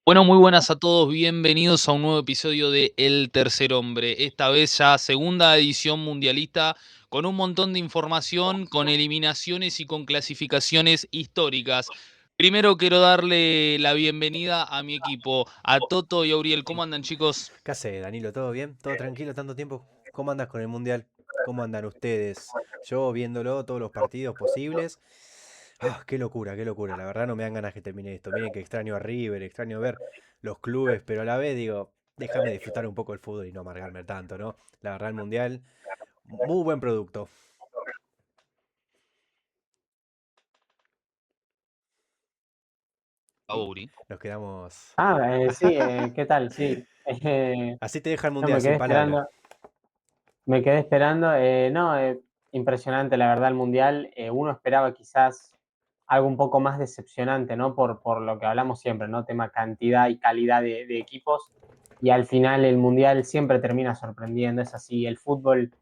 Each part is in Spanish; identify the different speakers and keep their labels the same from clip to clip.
Speaker 1: Bueno, muy buenas a todos, bienvenidos a un nuevo episodio de El Tercer Hombre. Esta vez ya segunda edición mundialista con un montón de información, con eliminaciones y con clasificaciones históricas. Primero quiero darle la bienvenida a mi equipo, a Toto y Auriel. ¿Cómo andan, chicos?
Speaker 2: ¿Qué hace, Danilo? ¿Todo bien? ¿Todo tranquilo tanto tiempo? ¿Cómo andas con el Mundial? ¿Cómo andan ustedes? Yo viéndolo, todos los partidos posibles. Qué locura, qué locura. La verdad no me dan ganas que termine esto. Miren que extraño a River, extraño ver los clubes, pero a la vez digo, déjame disfrutar un poco el fútbol y no amargarme tanto, ¿no? La verdad el Mundial, muy buen producto.
Speaker 1: Auri.
Speaker 2: Nos quedamos...
Speaker 3: Sí, ¿qué tal? Sí,
Speaker 2: Así te deja el
Speaker 3: no,
Speaker 2: Mundial, sin palabras.
Speaker 3: me quedé esperando, no, impresionante la verdad el Mundial. Uno esperaba quizás algo un poco más decepcionante, ¿no? Por lo que hablamos siempre, ¿no? Tema cantidad y calidad de equipos, y al final el Mundial siempre termina sorprendiendo, es así. El fútbol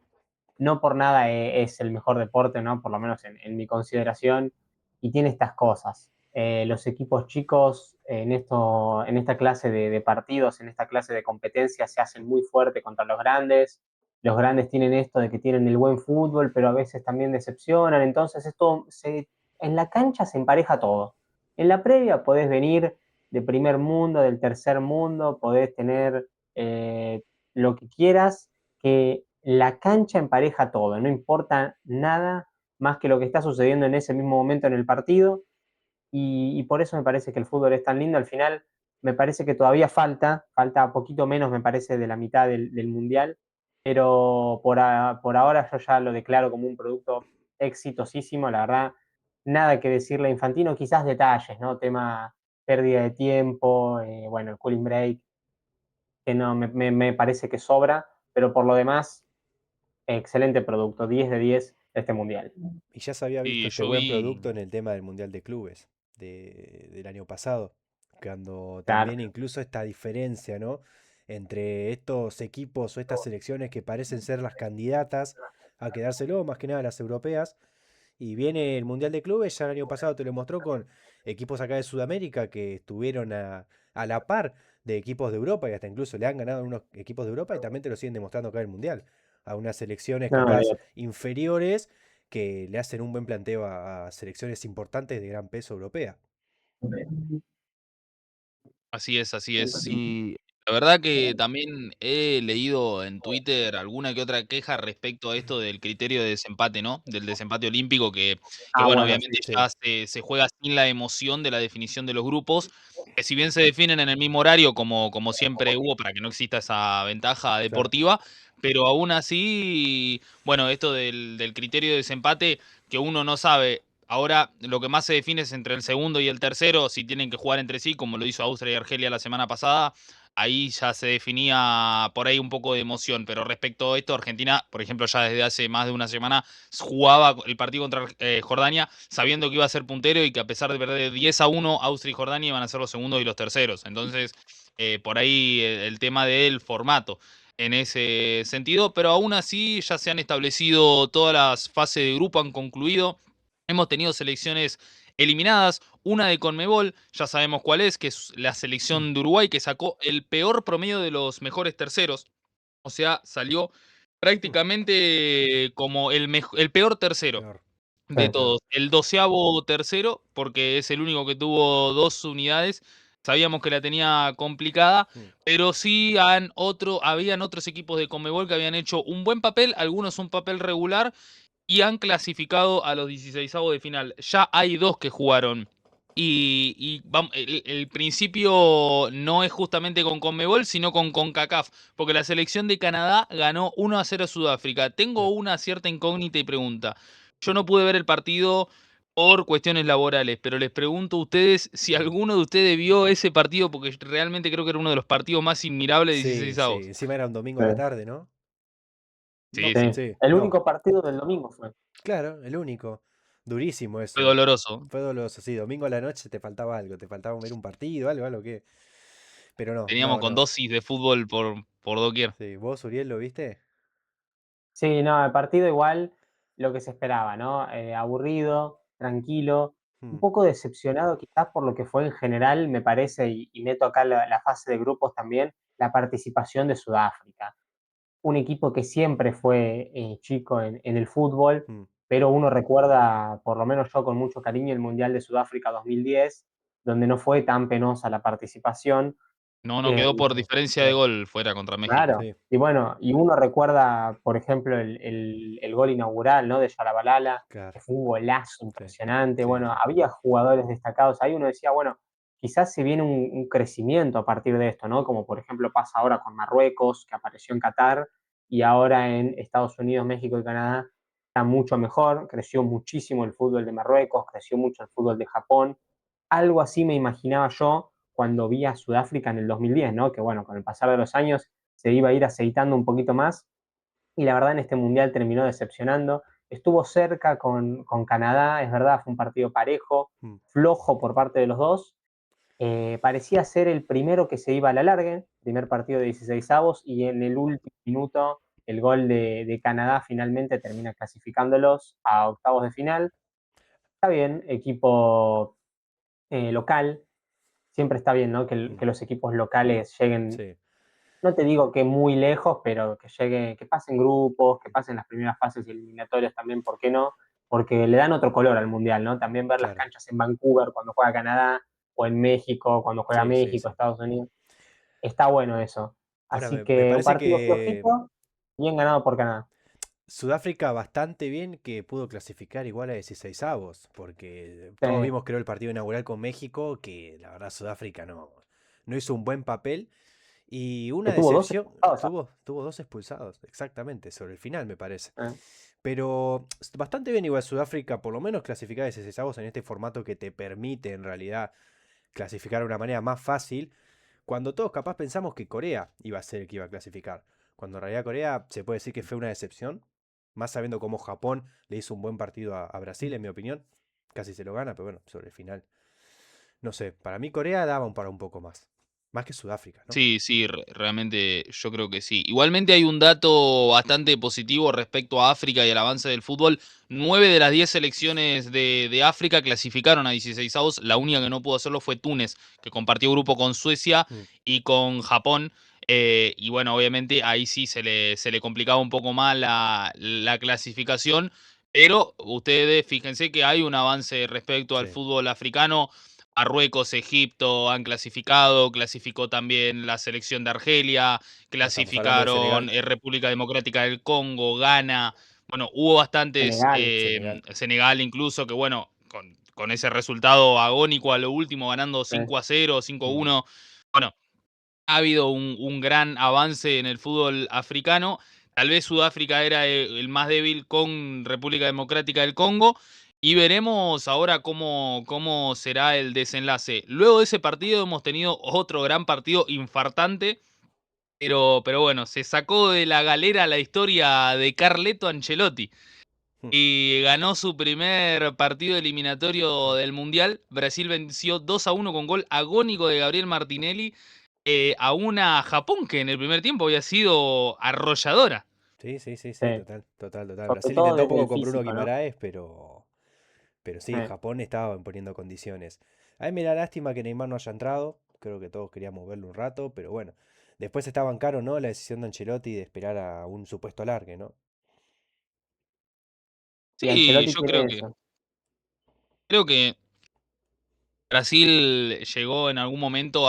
Speaker 3: no por nada es el mejor deporte, ¿no? Por lo menos en mi consideración, y tiene estas cosas. Los equipos chicos en esta clase de partidos, en esta clase de competencias, se hacen muy fuerte contra los grandes. Los grandes tienen esto de que tienen el buen fútbol, pero a veces también decepcionan. Entonces, en la cancha se empareja todo. En la previa podés venir de primer mundo, del tercer mundo, podés tener lo que quieras, que la cancha empareja todo, no importa nada más que lo que está sucediendo en ese mismo momento en el partido, y por eso me parece que el fútbol es tan lindo. Al final me parece que todavía falta poquito menos, me parece, de la mitad del Mundial, pero por ahora yo ya lo declaro como un producto exitosísimo, la verdad, nada que decirle a Infantino, quizás detalles, ¿no? Tema pérdida de tiempo, bueno, el cooling break, que no, me parece que sobra, pero por lo demás, excelente producto, 10 de 10 este mundial.
Speaker 2: Y ya se había visto
Speaker 1: Y
Speaker 2: este
Speaker 1: yo
Speaker 2: buen
Speaker 1: vi.
Speaker 2: producto en el tema del Mundial de Clubes del año pasado, cuando
Speaker 3: Claro.
Speaker 2: también incluso esta diferencia, ¿no? Entre estos equipos o estas selecciones que parecen ser las candidatas a quedárselo, más que nada las europeas, y viene el Mundial de Clubes, ya el año pasado te lo mostró con equipos acá de Sudamérica que estuvieron a la par de equipos de Europa y hasta incluso le han ganado a unos equipos de Europa y también te lo siguen demostrando acá en el Mundial. A unas selecciones
Speaker 3: No,
Speaker 2: capaz
Speaker 3: olvídate.
Speaker 2: inferiores que le hacen un buen planteo a selecciones importantes de gran peso europea.
Speaker 1: Así es, así es. Y la verdad que también he leído en Twitter alguna que otra queja respecto a esto del criterio de desempate, ¿no? Del desempate olímpico, que
Speaker 3: Ah,
Speaker 1: bueno,
Speaker 3: bueno,
Speaker 1: obviamente
Speaker 3: sí.
Speaker 2: Sí,
Speaker 1: ya se juega sin la emoción de la definición de los grupos, que si bien se definen en el mismo horario, como siempre hubo, para que no exista esa ventaja
Speaker 2: claro.
Speaker 1: deportiva, pero aún así, bueno, esto del criterio de desempate, que uno no sabe. Ahora lo que más se define es entre el segundo y el tercero, si tienen que jugar entre sí, como lo hizo Austria y Argelia la semana pasada. Ahí ya se definía por ahí un poco de emoción, pero respecto a esto, Argentina, por ejemplo, ya desde hace más de una semana jugaba el partido contra Jordania sabiendo que iba a ser puntero y que a pesar de perder 10-1, Austria y Jordania iban a ser los segundos y los terceros. Entonces, por ahí el tema del formato en ese sentido, pero aún así ya se han establecido todas las fases de grupo, han concluido. Hemos tenido selecciones eliminadas, una de Conmebol, ya sabemos cuál es, que es la selección de Uruguay, que sacó el peor promedio de los mejores terceros. O sea, salió prácticamente como el peor tercero
Speaker 2: Peor,
Speaker 1: de
Speaker 3: Sí.
Speaker 2: peor.
Speaker 1: todos. El 12º tercero, porque es el único que tuvo 2 unidades. Sabíamos que la tenía complicada,
Speaker 2: Mm.
Speaker 1: pero sí habían otros equipos de Conmebol que habían hecho un buen papel, algunos un papel regular, y han clasificado a los 16avos de final. Ya hay dos que jugaron. El principio no es justamente con Conmebol, sino con CONCACAF, porque la selección de Canadá ganó 1-0 a Sudáfrica. Tengo
Speaker 2: Sí.
Speaker 1: una cierta incógnita y pregunta. Yo no pude ver el partido por cuestiones laborales, pero les pregunto a ustedes si alguno de ustedes vio ese partido, porque realmente creo que era uno de los partidos más admirables de
Speaker 2: Sí, sí.
Speaker 1: 16avos.
Speaker 2: Encima era un domingo
Speaker 3: Sí,
Speaker 2: a la tarde, ¿no?
Speaker 1: Sí,
Speaker 2: No,
Speaker 1: sí.
Speaker 3: sí.
Speaker 2: sí,
Speaker 3: El
Speaker 2: no.
Speaker 3: único partido del domingo fue.
Speaker 2: Claro, el único. Durísimo
Speaker 1: Fue
Speaker 2: eso.
Speaker 1: doloroso.
Speaker 2: Fue doloroso, sí. Domingo a la noche te faltaba algo, te faltaba ver un partido, algo que. Pero no,
Speaker 1: Teníamos
Speaker 2: no,
Speaker 1: con
Speaker 2: no.
Speaker 1: dosis de fútbol por doquier.
Speaker 2: Sí, ¿vos, Uriel, lo viste?
Speaker 3: Sí, no, el partido igual lo que se esperaba, ¿no? Aburrido, tranquilo. un poco decepcionado quizás por lo que fue en general, me parece, y meto acá la fase de grupos también, la participación de Sudáfrica. Un equipo que siempre fue chico en el fútbol,
Speaker 2: Mm.
Speaker 3: pero uno recuerda, por lo menos yo con mucho cariño, el Mundial de Sudáfrica 2010, donde no fue tan penosa la participación.
Speaker 1: No
Speaker 3: Eh,
Speaker 1: quedó por diferencia de
Speaker 2: Claro,
Speaker 1: gol fuera contra México.
Speaker 3: claro,
Speaker 2: sí,
Speaker 3: y bueno, y uno recuerda, por ejemplo, el gol inaugural, ¿no? De Shalabalala,
Speaker 2: claro,
Speaker 3: que fue un golazo
Speaker 2: sí,
Speaker 3: impresionante.
Speaker 2: sí,
Speaker 3: Bueno,
Speaker 2: sí.
Speaker 3: había jugadores destacados. Ahí uno decía, bueno, quizás se viene un crecimiento a partir de esto, ¿no? Como por ejemplo pasa ahora con Marruecos, que apareció en Qatar, y ahora en Estados Unidos, México y Canadá está mucho mejor. Creció muchísimo el fútbol de Marruecos, creció mucho el fútbol de Japón. Algo así me imaginaba yo cuando vi a Sudáfrica en el 2010, ¿no? Que bueno, con el pasar de los años se iba a ir aceitando un poquito más, y la verdad en este mundial terminó decepcionando. Estuvo cerca con Canadá, es verdad, fue un partido parejo,
Speaker 2: Mm.
Speaker 3: flojo por parte de los dos. Parecía ser el primero que se iba a la larga, primer partido de 16avos, y en el último minuto el gol de Canadá finalmente termina clasificándolos a octavos de final. Está bien, equipo local, siempre está bien, ¿no?
Speaker 2: Mm.
Speaker 3: Que los equipos locales lleguen,
Speaker 2: Sí,
Speaker 3: no te digo que muy lejos, pero que lleguen, que pasen grupos, que pasen las primeras fases eliminatorias también, ¿por qué no? Porque le dan otro color al Mundial, ¿no? También ver las
Speaker 2: claro.
Speaker 3: canchas en Vancouver cuando juega Canadá, o en México cuando juega
Speaker 2: Sí, sí,
Speaker 3: México,
Speaker 2: sí.
Speaker 3: Estados Unidos. Está bueno eso.
Speaker 2: Ahora
Speaker 3: Así
Speaker 2: me
Speaker 3: que un
Speaker 2: parece
Speaker 3: partido
Speaker 2: que
Speaker 3: flojito, bien ganado por Canadá.
Speaker 2: Sudáfrica bastante bien que pudo clasificar igual a 16avos, porque
Speaker 3: Sí.
Speaker 2: todos vimos creo el partido inaugural con México, que la verdad Sudáfrica no hizo un buen papel. Y
Speaker 3: Que
Speaker 2: una
Speaker 3: tuvo dos
Speaker 2: decepción,
Speaker 3: expulsados.
Speaker 2: tuvo dos expulsados, exactamente, sobre el final me parece.
Speaker 3: ¿Eh?
Speaker 2: Pero bastante bien igual Sudáfrica, por lo menos clasificar a 16avos en este formato que te permite en realidad clasificar de una manera más fácil, cuando todos capaz pensamos que Corea iba a ser el que iba a clasificar. Cuando en realidad Corea se puede decir que fue una decepción, más sabiendo cómo Japón le hizo un buen partido a Brasil, en mi opinión. Casi se lo gana, pero bueno, sobre el final. No sé, para mí Corea daba para un poco más. Más que Sudáfrica, ¿no?
Speaker 1: Sí, sí, realmente yo creo que sí. Igualmente hay un dato bastante positivo respecto a África y al avance del fútbol. 9 de las 10 selecciones de África clasificaron a 16avos. La única que no pudo hacerlo fue Túnez, que compartió grupo con Suecia
Speaker 2: Mm.
Speaker 1: y con Japón. Y bueno, obviamente ahí sí se le complicaba un poco más la clasificación. Pero ustedes fíjense que hay un avance respecto al
Speaker 2: Sí.
Speaker 1: fútbol africano. Marruecos, Egipto han clasificado, clasificó también la selección de Argelia,
Speaker 2: Ah, estamos hablando de Senegal.
Speaker 1: clasificaron República Democrática del Congo, Ghana, bueno, hubo bastantes,
Speaker 3: Senegal.
Speaker 2: Senegal.
Speaker 1: Senegal incluso, que bueno, con ese resultado agónico a lo último, ganando
Speaker 3: ¿Eh?
Speaker 1: 5-0,
Speaker 2: Mm.
Speaker 1: 5-1, bueno, ha habido un gran avance en el fútbol africano. Tal vez Sudáfrica era el más débil con República Democrática del Congo. Y veremos ahora cómo será el desenlace. Luego de ese partido hemos tenido otro gran partido infartante. Pero bueno, se sacó de la galera la historia de Carleto Ancelotti.
Speaker 2: Mm.
Speaker 1: Y ganó su primer partido eliminatorio del Mundial. Brasil venció 2-1 con gol agónico de Gabriel Martinelli a una Japón que en el primer tiempo había sido arrolladora.
Speaker 2: Sí, sí, sí, sí,
Speaker 3: Sí.
Speaker 2: total, total, total.
Speaker 3: Sobre
Speaker 2: Brasil
Speaker 3: todo
Speaker 2: intentó un
Speaker 3: desde
Speaker 2: poco
Speaker 3: el
Speaker 2: con Bruno
Speaker 3: físico, ¿no?
Speaker 2: Guimaraes, pero sí,
Speaker 3: Eh.
Speaker 2: Japón estaba imponiendo condiciones. A mí me da lástima que Neymar no haya entrado. Creo que todos queríamos verlo un rato, pero bueno. Después estaba en caro, ¿no? La decisión de Ancelotti de esperar a un supuesto alargue, ¿no?
Speaker 3: Y
Speaker 1: Sí,
Speaker 3: Ancelotti
Speaker 1: yo
Speaker 3: quiere eso.
Speaker 1: creo que Brasil llegó en algún momento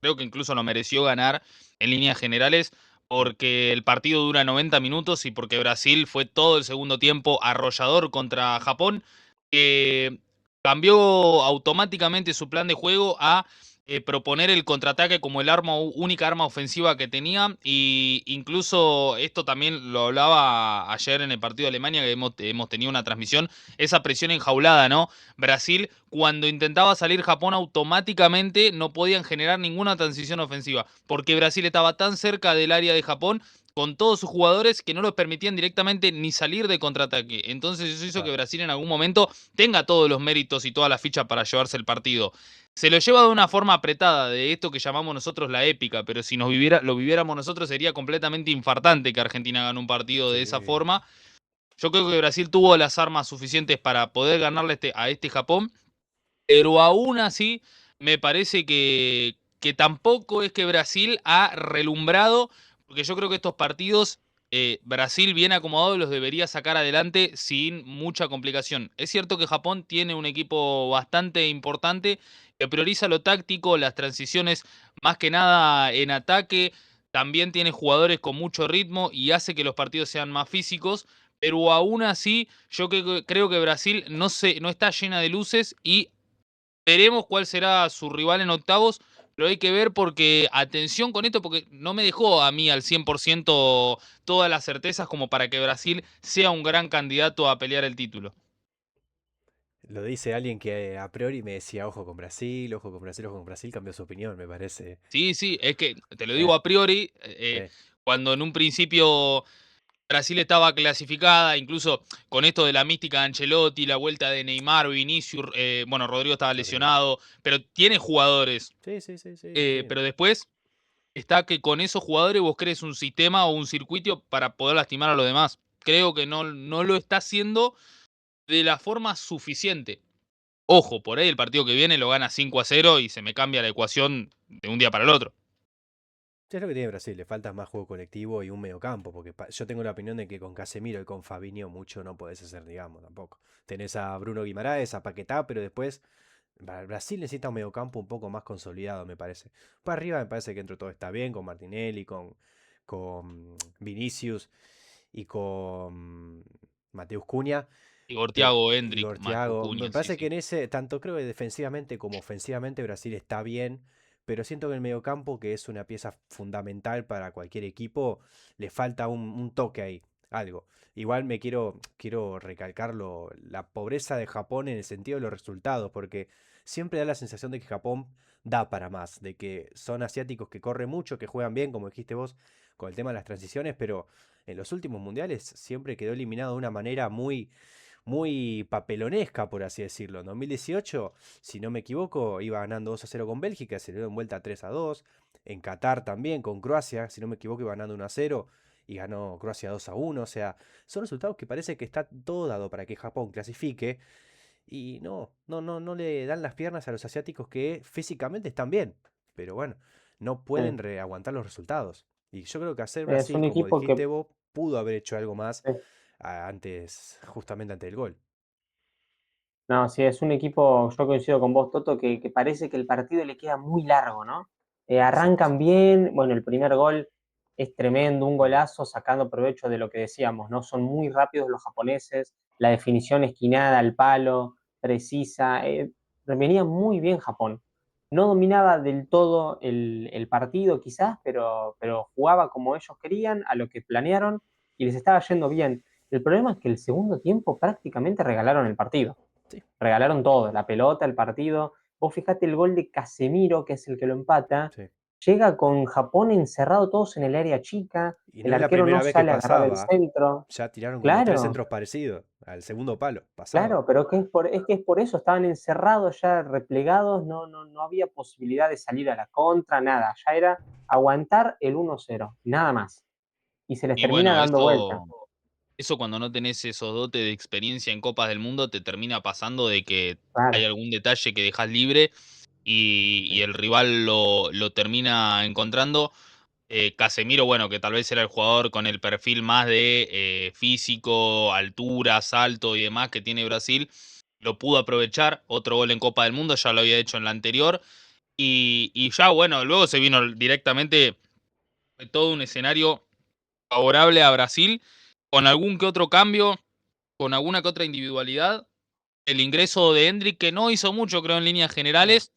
Speaker 1: creo que incluso lo mereció ganar en líneas generales,
Speaker 2: Mm.
Speaker 1: porque el partido dura 90 minutos y porque Brasil fue todo el segundo tiempo arrollador contra Japón, que cambió automáticamente su plan de juego a proponer el contraataque como el única arma ofensiva que tenía. Y incluso esto también lo hablaba ayer en el partido de Alemania, que hemos tenido una transmisión, esa presión enjaulada, ¿no? Brasil, cuando intentaba salir Japón, automáticamente no podían generar ninguna transición ofensiva, porque Brasil estaba tan cerca del área de Japón con todos sus jugadores que no los permitían directamente ni salir de contraataque. Entonces eso hizo que
Speaker 2: Claro.
Speaker 1: Brasil en algún momento tenga todos los méritos y todas las fichas para llevarse el partido. Se lo lleva de una forma apretada, de esto que llamamos nosotros la épica, pero si lo viviéramos nosotros sería completamente infartante que Argentina gane un partido de esa
Speaker 2: Sí.
Speaker 1: forma. Yo creo que Brasil tuvo las armas suficientes para poder ganarle a este Japón, pero aún así me parece que tampoco es que Brasil ha relumbrado, porque yo creo que estos partidos Brasil bien acomodado los debería sacar adelante sin mucha complicación. Es cierto que Japón tiene un equipo bastante importante que prioriza lo táctico, las transiciones más que nada en ataque, también tiene jugadores con mucho ritmo y hace que los partidos sean más físicos, pero aún así yo creo que Brasil no está llena de luces y veremos cuál será su rival en octavos, pero hay que ver porque, atención con esto, porque no me dejó a mí al 100% todas las certezas como para que Brasil sea un gran candidato a pelear el título.
Speaker 2: Lo dice alguien que a priori me decía, ojo con Brasil, ojo con Brasil, ojo con Brasil, cambió su opinión, me parece.
Speaker 1: Sí, sí, es que te lo digo
Speaker 2: Eh,
Speaker 1: a priori,
Speaker 2: sí,
Speaker 1: cuando en un principio Brasil estaba clasificada, incluso con esto de la mística de Ancelotti, la vuelta de Neymar, Vinicius, bueno, Rodrigo estaba
Speaker 2: Rodrigo.
Speaker 1: lesionado, pero tiene jugadores.
Speaker 2: Sí, sí, sí, sí, sí.
Speaker 1: Pero después está que con esos jugadores vos crees un sistema o un circuito para poder lastimar a los demás. Creo que no lo está haciendo de la forma suficiente. Ojo, por ahí el partido que viene lo gana 5-0 y se me cambia la ecuación de un día para el otro.
Speaker 2: Sí, es lo que tiene Brasil, le falta más juego colectivo y un mediocampo, porque yo tengo la opinión de que con Casemiro y con Fabinho mucho no podés hacer, digamos, tampoco. Tenés a Bruno Guimaraes, a Paquetá, pero después Brasil necesita un mediocampo un poco más consolidado, me parece. Para arriba me parece que entre todo está bien, con Martinelli, con Vinicius y con Mateus Cunha.
Speaker 1: Igor
Speaker 2: Pe-
Speaker 1: Thiago, Endrick,
Speaker 2: Igor
Speaker 1: Mateo
Speaker 2: Thiago, me
Speaker 1: Cunha, sí,
Speaker 2: parece que
Speaker 1: sí.
Speaker 2: en ese, tanto creo que defensivamente como ofensivamente Brasil está bien, pero siento que el mediocampo, que es una pieza fundamental para cualquier equipo, le falta un toque ahí, algo. Igual quiero recalcar la pobreza de Japón en el sentido de los resultados, porque siempre da la sensación de que Japón da para más, de que son asiáticos que corren mucho, que juegan bien, como dijiste vos, con el tema de las transiciones, pero en los últimos mundiales siempre quedó eliminado de una manera muy papelonesca, por así decirlo. En 2018, si no me equivoco, iba ganando 2-0 con Bélgica, se le dio en vuelta 3-2. En Qatar también, con Croacia, si no me equivoco, iba ganando 1-0 y ganó Croacia 2-1. O sea, son resultados que parece que está todo dado para que Japón clasifique. Y no le dan las piernas a los asiáticos que físicamente están bien. Pero bueno, no pueden
Speaker 3: sí.
Speaker 2: aguantar los resultados. Y yo creo que hacer
Speaker 3: Es
Speaker 2: Brasil,
Speaker 3: un
Speaker 2: como
Speaker 3: equipo que
Speaker 2: dijiste vos, pudo haber hecho algo más
Speaker 3: eh,
Speaker 2: antes, justamente antes del gol.
Speaker 3: no, sí, es un equipo, yo coincido con vos, Toto, que parece que el partido le queda muy largo, ¿no?
Speaker 2: Exacto.
Speaker 3: Arrancan bien, bueno, el primer gol es tremendo, un
Speaker 2: Mm.
Speaker 3: golazo sacando provecho de lo que decíamos, ¿no? Son muy rápidos los japoneses, la definición esquinada al palo, precisa, venía muy bien Japón. No dominaba del todo el partido quizás, pero jugaba como ellos querían, a lo que planearon, y les estaba yendo bien. El problema es que el segundo tiempo prácticamente regalaron el partido.
Speaker 2: Sí,
Speaker 3: Regalaron todo, la pelota, el partido. Vos fijate el gol de Casemiro, que es el que lo empata,
Speaker 2: sí.
Speaker 3: llega con Japón encerrado todos en el área chica,
Speaker 2: Y
Speaker 3: el
Speaker 2: no es la
Speaker 3: arquero no
Speaker 2: primera vez que
Speaker 3: sale a agarrar el
Speaker 2: pasaba.
Speaker 3: centro.
Speaker 2: Ya tiraron como tres
Speaker 3: Claro,
Speaker 2: centros parecidos. Al segundo palo. Pasaba.
Speaker 3: claro, pero es que es por eso, estaban encerrados ya replegados, no había posibilidad de salir a la contra, nada, ya era aguantar el 1-0, nada más. Y se les
Speaker 1: Y
Speaker 3: termina
Speaker 1: bueno,
Speaker 3: dando vuelta.
Speaker 1: eso cuando no tenés esos dotes de experiencia en Copas del Mundo te termina pasando de que hay
Speaker 3: Claro,
Speaker 1: algún detalle que dejas libre y
Speaker 2: Sí.
Speaker 1: el rival lo termina encontrando. Casemiro, bueno, que tal vez era el jugador con el perfil más de físico, altura, salto y demás que tiene Brasil, lo pudo aprovechar. Otro gol en Copa del Mundo, ya lo había hecho en la anterior. Y ya, bueno, luego se vino directamente todo un escenario favorable a Brasil, con algún que otro cambio, con alguna que otra individualidad. El ingreso de Endrick, que no hizo mucho, creo, en líneas
Speaker 2: No.
Speaker 1: generales,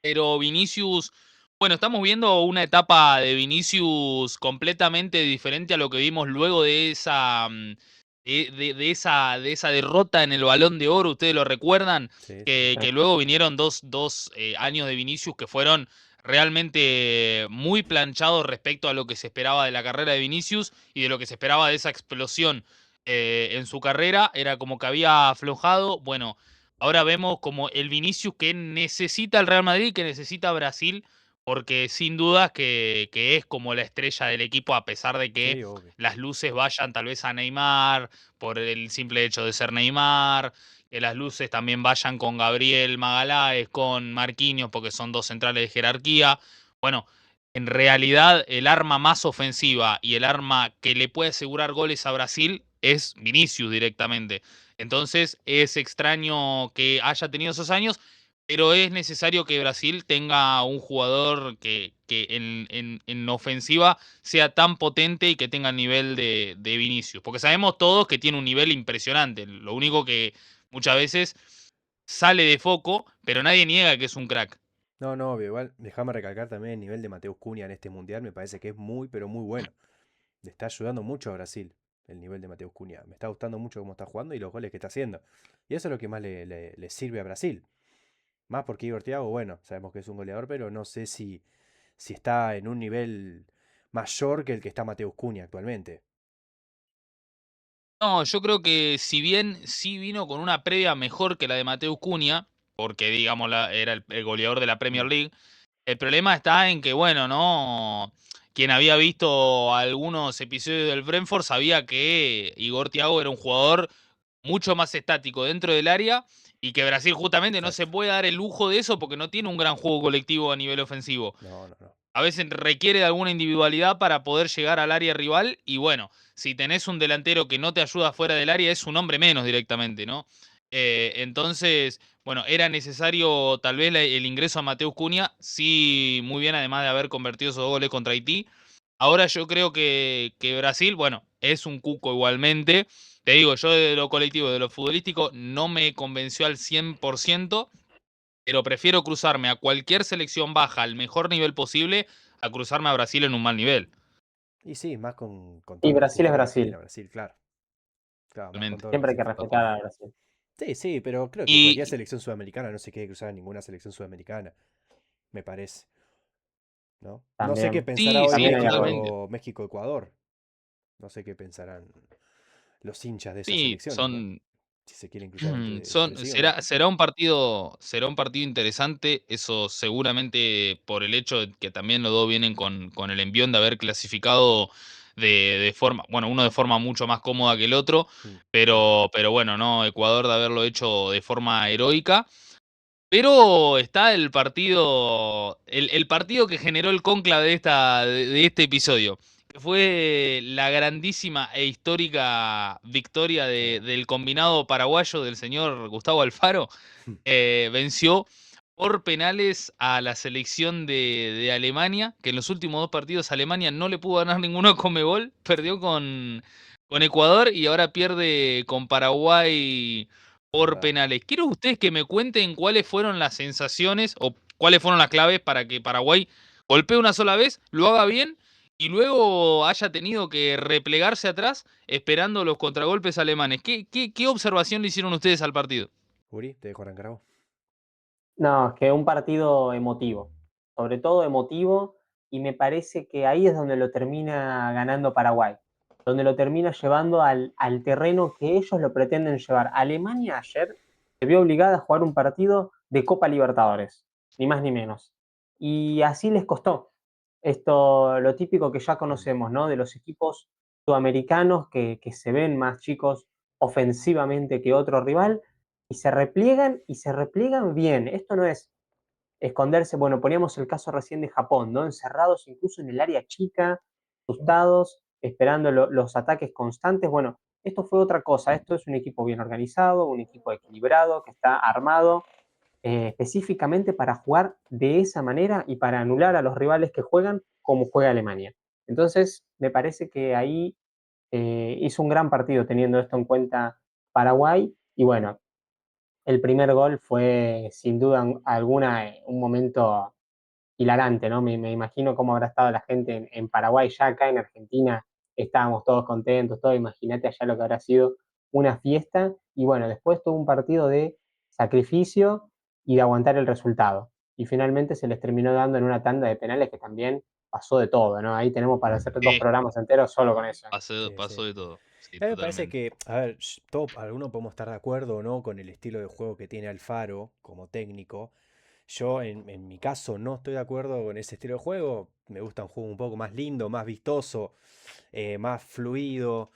Speaker 1: pero Vinicius, bueno, estamos viendo una etapa de Vinicius completamente diferente a lo que vimos luego de esa, de esa derrota en el Balón de Oro. Ustedes lo recuerdan,
Speaker 2: Sí, sí.
Speaker 1: que luego vinieron dos años de Vinicius que fueron realmente muy planchados respecto a lo que se esperaba de la carrera de Vinicius y de lo que se esperaba de esa explosión en su carrera. Era como que había aflojado. Bueno, ahora vemos como el Vinicius que necesita el Real Madrid, que necesita Brasil porque sin dudas que es como la estrella del equipo, a pesar de que
Speaker 2: Sí, obvio.
Speaker 1: las luces vayan tal vez a Neymar, por el simple hecho de ser Neymar, que las luces también vayan con Gabriel Magaláes, con Marquinhos, porque son dos centrales de jerarquía. Bueno, en realidad el arma más ofensiva y el arma que le puede asegurar goles a Brasil es Vinicius directamente. Entonces es extraño que haya tenido esos años, pero es necesario que Brasil tenga un jugador que en ofensiva sea tan potente y que tenga el nivel de Vinicius. Porque sabemos todos que tiene un nivel impresionante. Lo único que muchas veces sale de foco, pero nadie niega que es un crack.
Speaker 2: No, no, obvio. Igual, déjame recalcar también el nivel de Mateus Cunha en este mundial. Me parece que es muy, pero muy bueno. Le está ayudando mucho a Brasil el nivel de Mateus Cunha. Me está gustando mucho cómo está jugando y los goles que está haciendo. Y eso es lo que más le sirve a Brasil. Más porque Igor Thiago, bueno, sabemos que es un goleador, pero no sé si está en un nivel mayor que el que está Mateus Cunha actualmente.
Speaker 1: No, yo creo que si bien sí vino con una previa mejor que la de Mateus Cunha, porque digamos era el goleador de la Premier
Speaker 2: Mm,
Speaker 1: League, el problema está en que, bueno, no. Quien había visto algunos episodios del Brentford sabía que Igor Thiago era un jugador mucho más estático dentro del área y que Brasil justamente no se
Speaker 2: exacto.
Speaker 1: puede dar el lujo de eso porque no tiene un gran juego colectivo a nivel ofensivo.
Speaker 2: No, no, no.
Speaker 1: A veces requiere de alguna individualidad para poder llegar al área rival y bueno, si tenés un delantero que no te ayuda fuera del área es un hombre menos directamente, ¿no? Entonces, bueno, era necesario tal vez el ingreso a Mateus Cunha, sí, muy bien, además de haber convertido esos goles contra Haití. Ahora yo creo que Brasil, bueno, es un cuco igualmente. Te digo, yo de lo colectivo, de lo futbolístico, no me convenció al 100%, pero prefiero cruzarme a cualquier selección baja al mejor nivel posible a cruzarme a Brasil en un mal nivel.
Speaker 2: Y sí, más con
Speaker 3: Y
Speaker 2: todas las
Speaker 3: Brasil es
Speaker 2: exigencias que tiene
Speaker 3: Brasil.
Speaker 2: Brasil, claro. Claro, más con
Speaker 1: Realmente.
Speaker 2: todo lo que
Speaker 3: Siempre hay que
Speaker 2: significa.
Speaker 3: respetar a Brasil.
Speaker 2: Sí, sí, pero creo que cualquier
Speaker 1: Y
Speaker 2: selección sudamericana no se quiere cruzar a ninguna selección sudamericana, me parece, ¿no? No sé qué
Speaker 3: También,
Speaker 2: pensará
Speaker 1: sí,
Speaker 2: hoy
Speaker 1: sí,
Speaker 3: también hay que respetar.
Speaker 1: totalmente.
Speaker 2: México-Ecuador. No sé qué pensarán los hinchas de esas
Speaker 1: Sí,
Speaker 2: selecciones, ¿no? Si se quieren cruzar entre sí o no.
Speaker 1: será un partido interesante, eso seguramente por el hecho de que también los dos vienen con el envión de haber clasificado de forma, bueno, uno de forma mucho más cómoda que el otro,
Speaker 2: Mm.
Speaker 1: pero bueno, no, Ecuador de haberlo hecho de forma heroica. Pero está el partido, el partido que generó el cónclave de este episodio, que fue la grandísima e histórica victoria
Speaker 2: Sí.
Speaker 1: del combinado paraguayo del señor Gustavo Alfaro. Venció por penales a la selección de Alemania, que en los últimos dos partidos Alemania no le pudo ganar ninguno a Conmebol, perdió con Ecuador y ahora pierde con Paraguay
Speaker 2: Es
Speaker 1: por
Speaker 2: verdad.
Speaker 1: penales. Quiero ustedes que me cuenten cuáles fueron las sensaciones o cuáles fueron las claves para que Paraguay golpee una sola vez, lo haga bien y luego haya tenido que replegarse atrás esperando los contragolpes alemanes. ¿Qué observación le hicieron ustedes al partido?
Speaker 2: Uri, te dejo arrancar a vos.
Speaker 3: No, es que un partido emotivo, sobre todo emotivo, y me parece que ahí es donde lo termina ganando Paraguay, donde lo termina llevando al terreno que ellos lo pretenden llevar. Alemania ayer se vio obligada a jugar un partido de Copa Libertadores, ni más ni menos. Y así les costó. Esto, lo típico que ya
Speaker 2: Mm.
Speaker 3: conocemos, ¿no? De los equipos sudamericanos que se ven más chicos ofensivamente que otro rival, y se repliegan bien. Esto no es esconderse, bueno, poníamos el caso recién de Japón, ¿no? Encerrados incluso en el área chica, asustados, esperando los ataques constantes. Bueno, esto fue otra cosa, esto es un equipo bien organizado, un equipo equilibrado, que está armado específicamente para jugar de esa manera y para anular a los rivales que juegan como juega Alemania. Entonces, me parece que ahí hizo un gran partido teniendo esto en cuenta Paraguay. Y bueno, el primer gol fue sin duda alguna un momento hilarante, ¿no? Me imagino cómo habrá estado la gente en Paraguay, ya acá en Argentina estábamos todos contentos, todo, imagínate allá lo que habrá sido una fiesta. Y bueno, después tuvo un partido de sacrificio y de aguantar el resultado. Y finalmente se les terminó dando en una tanda de penales que también pasó de todo, ¿no? Ahí tenemos para hacer dos programas enteros solo con eso.
Speaker 2: Sí, sí.
Speaker 1: Pasó de todo. Sí,
Speaker 2: A mí me parece
Speaker 1: totalmente.
Speaker 2: que, a ver, algunos podemos estar de acuerdo o no con el estilo de juego que tiene Alfaro como técnico. Yo en mi caso no estoy de acuerdo con ese estilo de juego. Me gusta un juego un poco más lindo, más vistoso, más fluido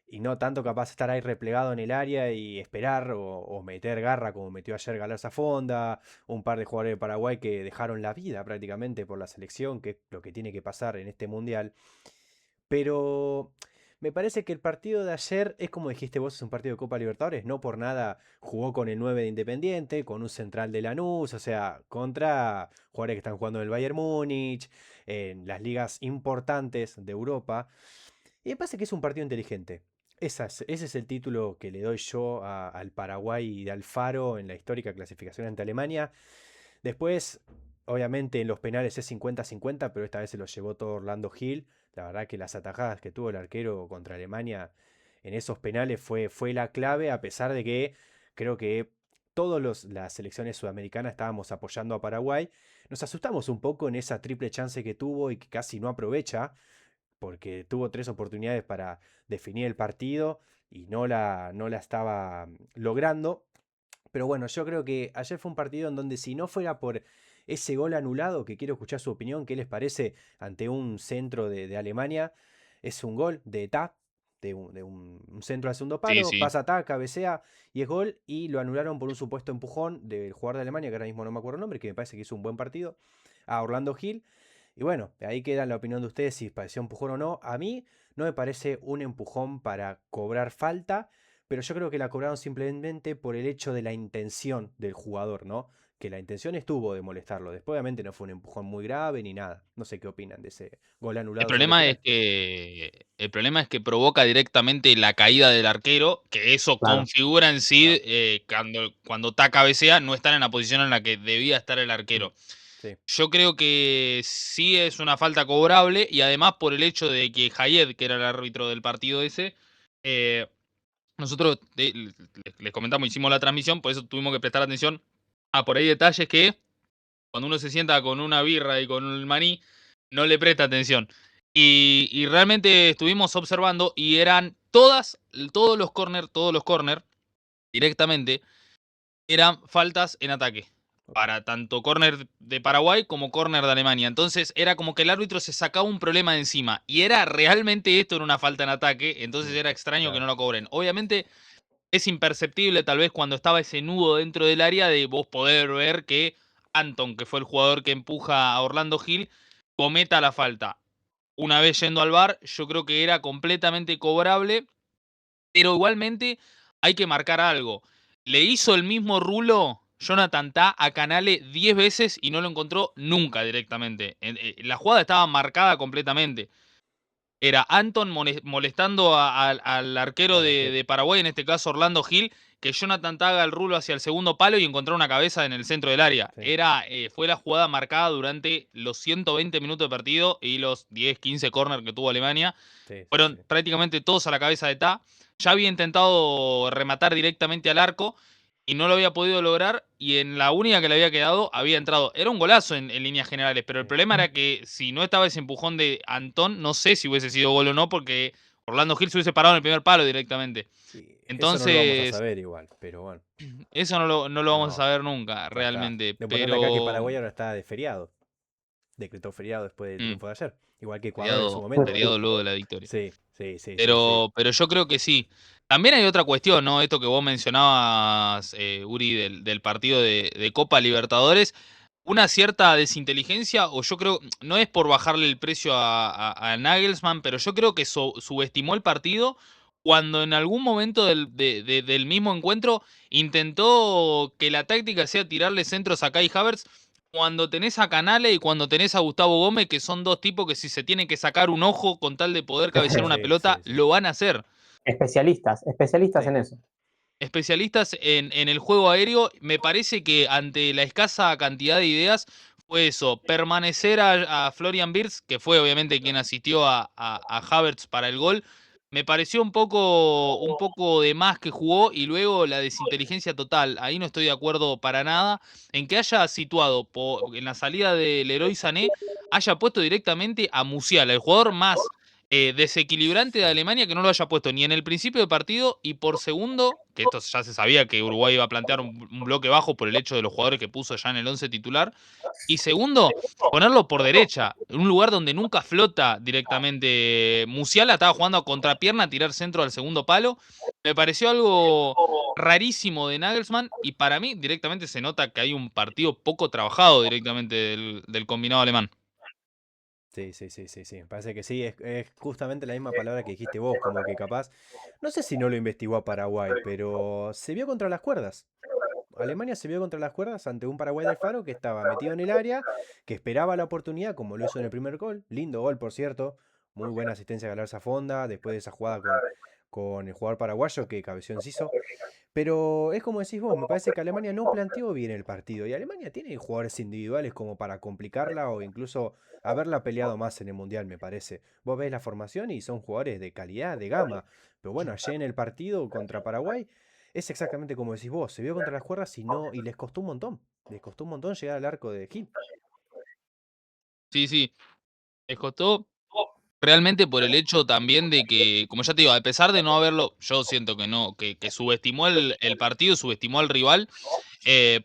Speaker 2: y no tanto capaz de estar ahí replegado en el área y esperar o meter garra como metió ayer Galarza Fonda, un par de jugadores de Paraguay que dejaron la vida prácticamente por la selección, que es lo que tiene que pasar en este mundial. Pero me parece que el partido de ayer es como dijiste vos, es un partido de Copa Libertadores. No por nada jugó con el 9 de Independiente, con un central de Lanús, o sea, contra jugadores que están jugando en el Bayern Múnich, en las ligas importantes de Europa. Y me parece que es un partido inteligente. Ese es el título que le doy yo al Paraguay de Alfaro en la histórica clasificación ante Alemania. Después, obviamente, en los penales es 50-50, pero esta vez se lo llevó todo Orlando Gil. La verdad que las atajadas que tuvo el arquero contra Alemania en esos penales fue la clave, a pesar de que creo que todas las selecciones sudamericanas estábamos apoyando a Paraguay. Nos asustamos un poco en esa triple chance que tuvo y que casi no aprovecha, porque tuvo tres oportunidades para definir el partido y no la estaba logrando. Pero bueno, yo creo que ayer fue un partido en donde si no fuera por ese gol anulado, que quiero escuchar su opinión, ¿qué les parece ante un centro de Alemania? Es un gol de Ta, de un centro al segundo
Speaker 1: Sí,
Speaker 2: palo,
Speaker 1: sí.
Speaker 2: pasa Ta, cabecea y es gol, y lo anularon por un supuesto empujón del jugador de Alemania, que ahora mismo no me acuerdo el nombre, que me parece que hizo un buen partido, a Orlando Gil. Y bueno, ahí queda la opinión de ustedes si pareció empujón o no. A mí no me parece un empujón para cobrar falta, pero yo creo que la cobraron simplemente por el hecho de la intención del jugador, ¿no? Que la intención estuvo de molestarlo. Después, obviamente, no fue un empujón muy grave ni nada. No sé qué opinan de ese gol
Speaker 1: El
Speaker 2: anulado sobre el
Speaker 1: problema es
Speaker 2: final.
Speaker 1: que el problema es que provoca directamente la caída del arquero, que eso
Speaker 3: Claro.
Speaker 1: configura en sí,
Speaker 2: Claro.
Speaker 1: cuando Ta cabecea, no estar en la posición en la que debía estar el
Speaker 2: Mm,
Speaker 1: arquero.
Speaker 2: sí,
Speaker 1: Yo creo que sí es una falta cobrable y además por el hecho de que Hayed, que era el árbitro del partido ese, eh, nosotros les comentamos, hicimos la transmisión, por eso tuvimos que prestar atención a por ahí detalles que cuando uno se sienta con una birra y con el maní, no le presta atención. Y realmente estuvimos observando y eran todos los corner, directamente, eran faltas en ataque.
Speaker 2: ok,
Speaker 1: Para tanto córner de Paraguay como córner de Alemania. Entonces era como que el árbitro se sacaba un problema de encima. Y era realmente esto era una falta en ataque. Entonces era extraño que
Speaker 2: claro.
Speaker 1: no lo cobren. Obviamente es imperceptible tal vez cuando estaba ese nudo dentro del área de vos poder ver que Anton, que fue el jugador que empuja a Orlando Gil, cometa la falta. Una vez yendo al VAR, yo creo que era completamente cobrable, pero igualmente hay que marcar algo. Le hizo el mismo rulo Jonathan Tah a Canale 10 veces y no lo encontró nunca directamente. La jugada estaba marcada completamente. Era Anton molestando al arquero
Speaker 2: Al
Speaker 1: de,
Speaker 2: arquero.
Speaker 1: de Paraguay, en este caso Orlando Gil, que Jonathan Tah haga el rulo hacia el segundo palo y encontrar una cabeza en el centro del área.
Speaker 2: Sí,
Speaker 1: Fue la jugada marcada durante los 120 minutos de partido y los 10, 15 corners que tuvo Alemania.
Speaker 2: sí, sí, sí.
Speaker 1: Fueron prácticamente todos a la cabeza de Ta. Ya había intentado rematar directamente al arco y no lo había podido lograr. Y en la única que le había quedado, había entrado. Era un golazo en líneas generales, pero el
Speaker 2: Sí.
Speaker 1: problema era que si no estaba ese empujón de Antón, no sé si hubiese sido gol o no, porque Orlando Gil se hubiese parado en el primer palo directamente.
Speaker 2: Y eso no lo vamos a
Speaker 1: Entonces,
Speaker 2: saber igual, pero bueno.
Speaker 1: eso no lo vamos a
Speaker 2: No,
Speaker 1: saber nunca,
Speaker 2: ya está.
Speaker 1: realmente.
Speaker 2: Lo importante acá es que
Speaker 1: Pero.
Speaker 2: Paraguay ahora está de feriado. Decretó feriado después del
Speaker 1: mm,
Speaker 2: triunfo de ayer. Igual que Ecuador en su
Speaker 1: feriado,
Speaker 2: momento.
Speaker 1: feriado luego de la victoria.
Speaker 2: Sí, sí, sí, sí, sí.
Speaker 1: Pero yo creo que sí. También hay otra cuestión, ¿no? Esto que vos mencionabas, Uri, del partido de Copa Libertadores. Una cierta desinteligencia, o yo creo, no es por bajarle el precio a Nagelsmann, pero yo creo que subestimó el partido cuando en algún momento del mismo encuentro intentó que la táctica sea tirarle centros a Kai Havertz cuando tenés a Canale y cuando tenés a Gustavo Gómez, que son dos tipos que si se tienen que sacar un ojo con tal de poder cabecear una
Speaker 2: Sí,
Speaker 1: pelota,
Speaker 2: sí, sí.
Speaker 1: lo van a hacer.
Speaker 3: Especialistas
Speaker 2: Sí.
Speaker 3: en eso.
Speaker 1: Especialistas en el juego aéreo, me parece que ante la escasa cantidad de ideas fue eso, permanecer a Florian Wirtz, que fue obviamente quien asistió a Havertz para el gol, me pareció un poco de más que jugó y luego la desinteligencia total. Ahí no estoy de acuerdo para nada en que haya situado en la salida del Leroy Sané, haya puesto directamente a Musiala, el jugador más desequilibrante de
Speaker 2: Sí.
Speaker 1: Alemania que no lo haya puesto ni en el principio del partido y por segundo, que esto ya se sabía que Uruguay iba a plantear un bloque bajo por el hecho de los jugadores que puso ya en el 11 titular. Y segundo, ponerlo por derecha, en un lugar donde nunca flota directamente. Musiala estaba jugando a contrapierna, a tirar centro al segundo palo. Me pareció algo rarísimo de Nagelsmann y para mí directamente se nota que hay un partido poco trabajado directamente del combinado alemán.
Speaker 2: Sí, sí, sí, sí, sí. Me parece que sí, es justamente la misma palabra que dijiste vos, como que capaz, no sé si no lo investigó a Paraguay, pero se vio contra las cuerdas. Alemania se vio contra las cuerdas ante un Paraguay de Alfaro que estaba metido en el área, que esperaba la oportunidad, como lo hizo en el primer gol. Lindo gol, por cierto. Muy buena asistencia a Galarza Fonda, después de esa jugada con el jugador paraguayo que cabeció Enciso. Pero es como decís vos, me parece que Alemania no planteó bien el partido. Y Alemania tiene jugadores individuales como para complicarla o incluso haberla peleado más en el Mundial, me parece. Vos ves la formación y son jugadores de calidad, de gama. Pero bueno, allí en el partido contra Paraguay es exactamente como decís vos. Se vio contra las cuerdas y no, y les costó un montón. Les costó un montón llegar al arco de Gil.
Speaker 1: Sí, sí, les costó realmente por el hecho también de que, como ya te digo, a pesar de no haberlo, yo siento que no, que subestimó el partido, subestimó al rival,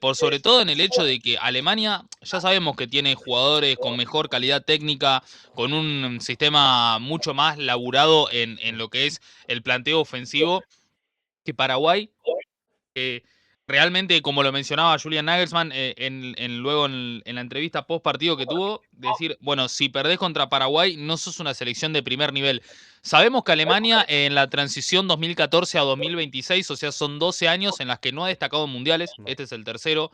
Speaker 1: por sobre todo en el hecho de que Alemania, ya sabemos que tiene jugadores con mejor calidad técnica, con un sistema mucho más laburado en lo que es el planteo ofensivo que Paraguay. eh, Realmente, como lo mencionaba Julian Nagelsmann, luego en la entrevista post partido que tuvo, decir, bueno, si perdés contra Paraguay, no sos una selección de primer nivel. Sabemos que Alemania en la transición 2014 a 2026, o sea, son 12 años en las que no ha destacado en mundiales,
Speaker 2: No.
Speaker 1: este es el tercero,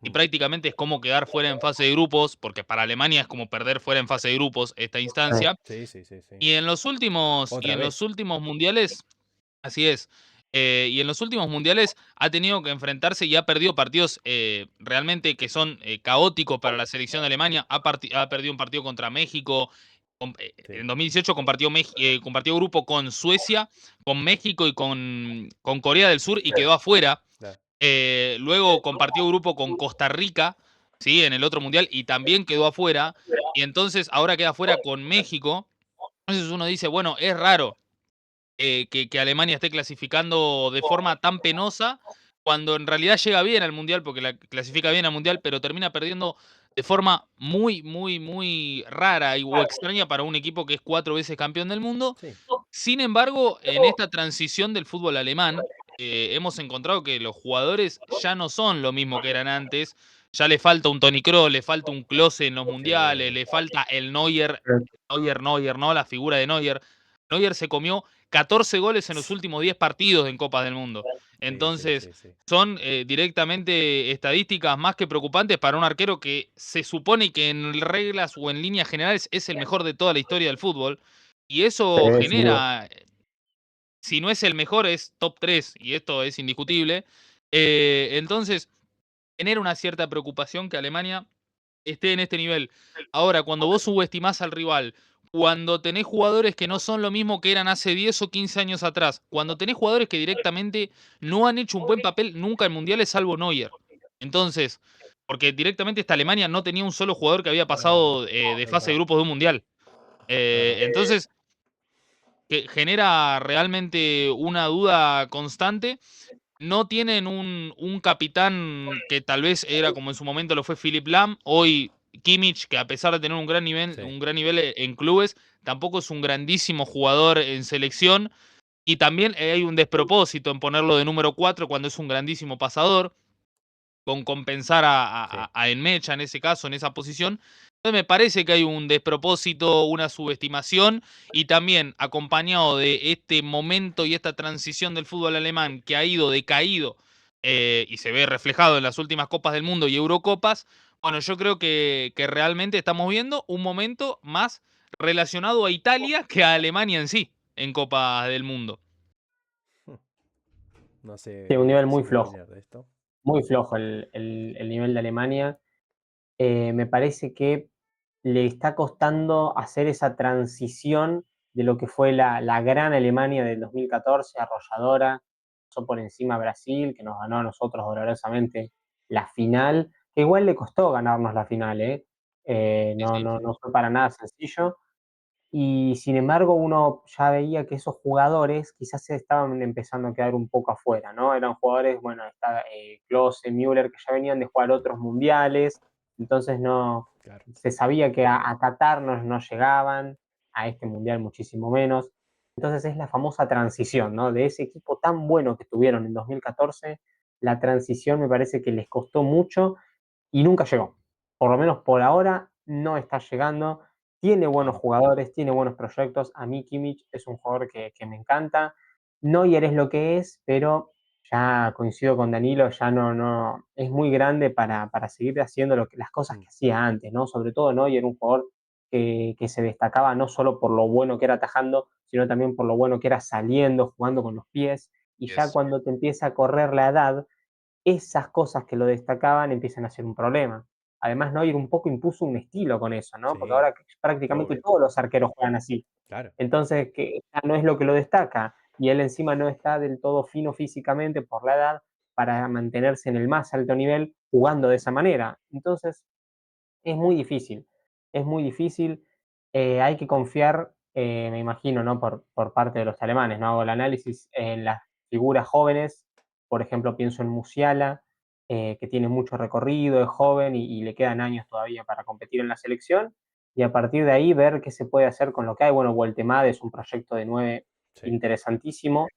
Speaker 1: y
Speaker 2: Mm.
Speaker 1: prácticamente es como quedar fuera en fase de grupos, porque para Alemania es como perder fuera en fase de grupos esta
Speaker 3: Sí.
Speaker 1: instancia.
Speaker 2: Sí, sí, sí, sí.
Speaker 1: Y
Speaker 2: Otra
Speaker 1: en los
Speaker 2: vez.
Speaker 1: últimos mundiales, así es. Y en los últimos mundiales ha tenido que enfrentarse y ha perdido partidos realmente que son caóticos para la selección de Alemania. Ha perdido un partido contra México.
Speaker 2: Sí,
Speaker 1: En 2018 compartió grupo con Suecia, con México y con Corea del Sur y quedó afuera.
Speaker 2: claro.
Speaker 1: Luego compartió grupo con Costa Rica, ¿sí? En el otro mundial y también quedó afuera. Y entonces ahora queda afuera con México. Entonces uno dice, bueno, es raro que Alemania esté clasificando de forma tan penosa, cuando en realidad llega bien al Mundial, porque la clasifica bien al Mundial, pero termina perdiendo de forma muy, muy, muy rara o extraña para un equipo que es 4 veces campeón del mundo.
Speaker 2: Sí.
Speaker 1: Sin embargo, en esta transición del fútbol alemán, hemos encontrado que los jugadores ya no son lo mismo que eran antes. Ya le falta un Toni Kroos, le falta un Klose en los mundiales,
Speaker 2: Sí.
Speaker 1: le falta el Neuer,
Speaker 3: Sí.
Speaker 1: Neuer, no, la figura de Neuer. Neuer se comió 14 goles en los últimos 10 partidos en Copas del Mundo.
Speaker 2: Sí, sí,
Speaker 1: Entonces,
Speaker 2: sí, sí.
Speaker 1: son directamente estadísticas más que preocupantes para un arquero que se supone que en reglas o en líneas generales es el mejor de toda la historia del fútbol. Y eso
Speaker 3: Sin duda.
Speaker 1: genera, si no es el mejor, es top 3 y esto es indiscutible. Entonces, genera una cierta preocupación que Alemania esté en este nivel. Ahora, cuando vos subestimás al rival, cuando tenés jugadores que no son lo mismo que eran hace 10 o 15 años atrás, cuando tenés jugadores que directamente no han hecho un buen papel nunca en mundiales salvo Neuer. Entonces, porque directamente esta Alemania no tenía un solo jugador que había pasado de
Speaker 2: Es
Speaker 1: fase de
Speaker 2: verdad,
Speaker 1: grupos de un mundial.
Speaker 2: es verdad.
Speaker 1: Entonces, que genera realmente una duda constante. No tienen un capitán que tal vez era como en su momento lo fue Philip Lahm, hoy Kimmich, que a pesar de tener
Speaker 2: Sí.
Speaker 1: un gran nivel en clubes, tampoco es un grandísimo jugador en selección. Y también hay un despropósito en ponerlo de número 4 cuando es un grandísimo pasador con compensar
Speaker 2: Sí.
Speaker 1: a Enmecha en ese caso, en esa posición. Entonces me parece que hay un despropósito, una subestimación y también acompañado de este momento y esta transición del fútbol alemán que ha ido decaído y se ve reflejado en las últimas Copas del Mundo y Eurocopas. Bueno, yo creo que realmente estamos viendo un momento más relacionado a Italia que a Alemania en sí en Copas del Mundo.
Speaker 2: No
Speaker 3: Sí, un
Speaker 2: sé,
Speaker 3: nivel
Speaker 2: no sé
Speaker 3: muy
Speaker 2: qué
Speaker 3: flojo.
Speaker 2: opinar de esto.
Speaker 3: Muy flojo el nivel de Alemania. Me parece que le está costando hacer esa transición de lo que fue la gran Alemania del 2014, arrolladora, pasó por encima a Brasil, que nos ganó a nosotros dolorosamente la final, que igual le costó ganarnos la final, ¿eh?
Speaker 1: Sí,
Speaker 3: No,
Speaker 1: sí.
Speaker 3: no, no fue para nada sencillo. y sin embargo uno ya veía que esos jugadores quizás se estaban empezando a quedar un poco afuera, ¿no? Eran jugadores, bueno, está Klose, Müller, que ya venían de jugar otros mundiales, entonces no,
Speaker 2: Claro.
Speaker 3: se sabía que a Qatar no llegaban, a este mundial muchísimo menos. Entonces es la famosa transición, ¿no? De ese equipo tan bueno que tuvieron en 2014, la transición me parece que les costó mucho y nunca llegó. Por lo menos por ahora no está llegando. Tiene buenos
Speaker 1: Claro.
Speaker 3: jugadores, tiene buenos proyectos. A mí Kimmich es un jugador que me encanta. Neuer es lo que es, pero ya coincido con Danilo, ya no es muy grande para seguir haciendo las cosas
Speaker 2: Mm.
Speaker 3: que hacía antes, ¿no? Sobre todo Neuer, un jugador que se destacaba no solo por lo bueno que era atajando, sino también por lo bueno que era saliendo, jugando con los pies. Y ya
Speaker 1: Es,
Speaker 3: cuando te empieza a correr la edad, esas cosas que lo destacaban empiezan a ser un problema. Además, Neuer un poco impuso un estilo con eso, ¿no? Porque
Speaker 2: Sí,
Speaker 3: ahora prácticamente
Speaker 2: obvio,
Speaker 3: todos los arqueros juegan así.
Speaker 2: claro.
Speaker 3: Entonces, que ya no es lo que lo destaca. Y él encima no está del todo fino físicamente por la edad para mantenerse en el más alto nivel jugando de esa manera. Entonces, es muy difícil, es muy difícil. Hay que confiar, me imagino, ¿no? Por parte de los alemanes, ¿no? Hago el análisis en las figuras jóvenes, por ejemplo, pienso en Musiala, que tiene mucho recorrido, es joven y le quedan años todavía para competir en la selección, y a partir de ahí ver qué se puede hacer con lo que hay. Bueno, Vueltemade es un proyecto de 9
Speaker 2: Sí.
Speaker 3: interesantísimo,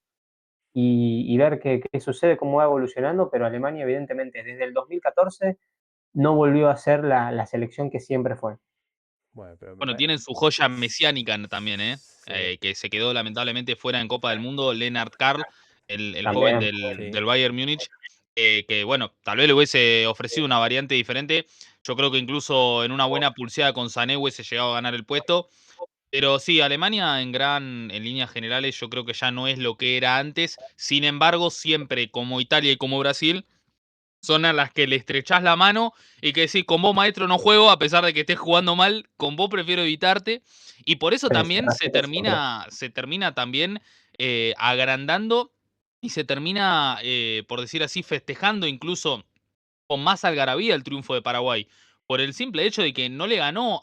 Speaker 3: y ver qué sucede, cómo va evolucionando, pero Alemania, evidentemente, desde el 2014 no volvió a ser la selección que siempre fue.
Speaker 2: Bueno, pero
Speaker 1: bueno, tienen su joya mesiánica también, ¿eh?
Speaker 2: sí,
Speaker 1: Que se quedó lamentablemente fuera en Copa del Mundo, Lennart Karl, el joven
Speaker 3: También.
Speaker 2: sí,
Speaker 1: del Bayern Múnich, que bueno, tal vez le hubiese ofrecido una variante diferente. Yo creo que incluso en una buena pulseada con Sané hubiese llegado a ganar el puesto. Pero sí, Alemania en líneas generales, yo creo que ya no es lo que era antes. Sin embargo, siempre como Italia y como Brasil, son a las que le estrechás la mano y que decís, con vos maestro no juego, a pesar de que estés jugando mal, con vos prefiero evitarte. Y por eso también se termina también agrandando y se termina, por decir así, festejando incluso con más algarabía el triunfo de Paraguay. Por el simple hecho de que no le ganó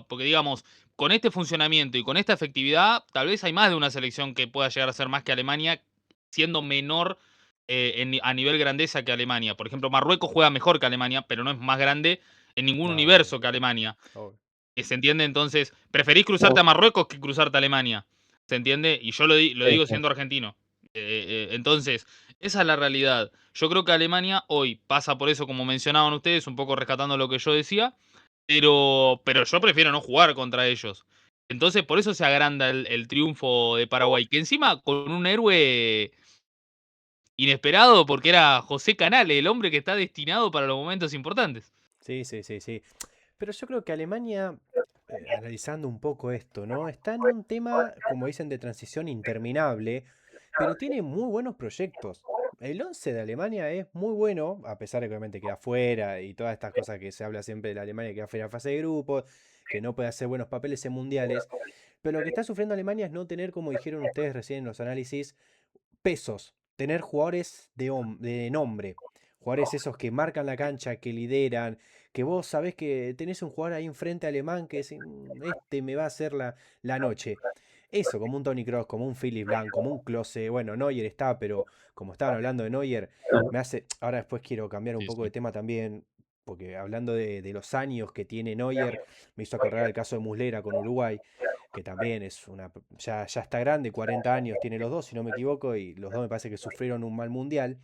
Speaker 1: porque digamos, con este funcionamiento y con esta efectividad, tal vez hay más de una selección que pueda llegar a ser más que Alemania, siendo menor a nivel grandeza que Alemania. Por ejemplo, Marruecos juega mejor que Alemania, pero no es más grande en ningún
Speaker 2: no, obvio,
Speaker 1: universo que Alemania.
Speaker 2: obvio.
Speaker 1: ¿Se entiende? Entonces, preferís cruzarte a Marruecos que cruzarte a Alemania. ¿Se entiende? Y yo lo
Speaker 3: Sí,
Speaker 1: digo
Speaker 3: sí.
Speaker 1: siendo argentino. Entonces, esa es la realidad. Yo creo que Alemania hoy pasa por eso, como mencionaban ustedes, un poco rescatando lo que yo decía, pero yo prefiero no jugar contra ellos. Entonces, por eso se agranda el triunfo de Paraguay, que encima con un héroe inesperado, porque era José Canale, el hombre que está destinado para los momentos importantes.
Speaker 2: Sí, sí, sí, sí. Pero yo creo que Alemania, analizando un poco esto, ¿no? Está en un tema, como dicen, de transición interminable, pero tiene muy buenos proyectos. El 11 de Alemania es muy bueno, a pesar de que obviamente queda fuera y todas estas cosas que se habla siempre de la Alemania que queda fuera en fase de grupos, que no puede hacer buenos papeles en mundiales. Pero lo que está sufriendo Alemania es no tener, como dijeron ustedes recién en los análisis, pesos, tener jugadores de nombre, jugadores esos que marcan la cancha, que lideran, que vos sabés que tenés un jugador ahí enfrente alemán que es, este me va a hacer la noche. Eso, como un Tony Cross, como un Philip Blanc, como un Klose, bueno, Neuer está, pero como estaban hablando de Neuer, me hace, ahora después quiero cambiar un
Speaker 1: Sí,
Speaker 2: poco de
Speaker 1: sí.
Speaker 2: tema también, porque hablando de los años que tiene Neuer, me hizo acordar el caso de Muslera con Uruguay, que también es ya está grande, 40 años tiene los dos, si no me equivoco, y los dos me parece que sufrieron un mal mundial.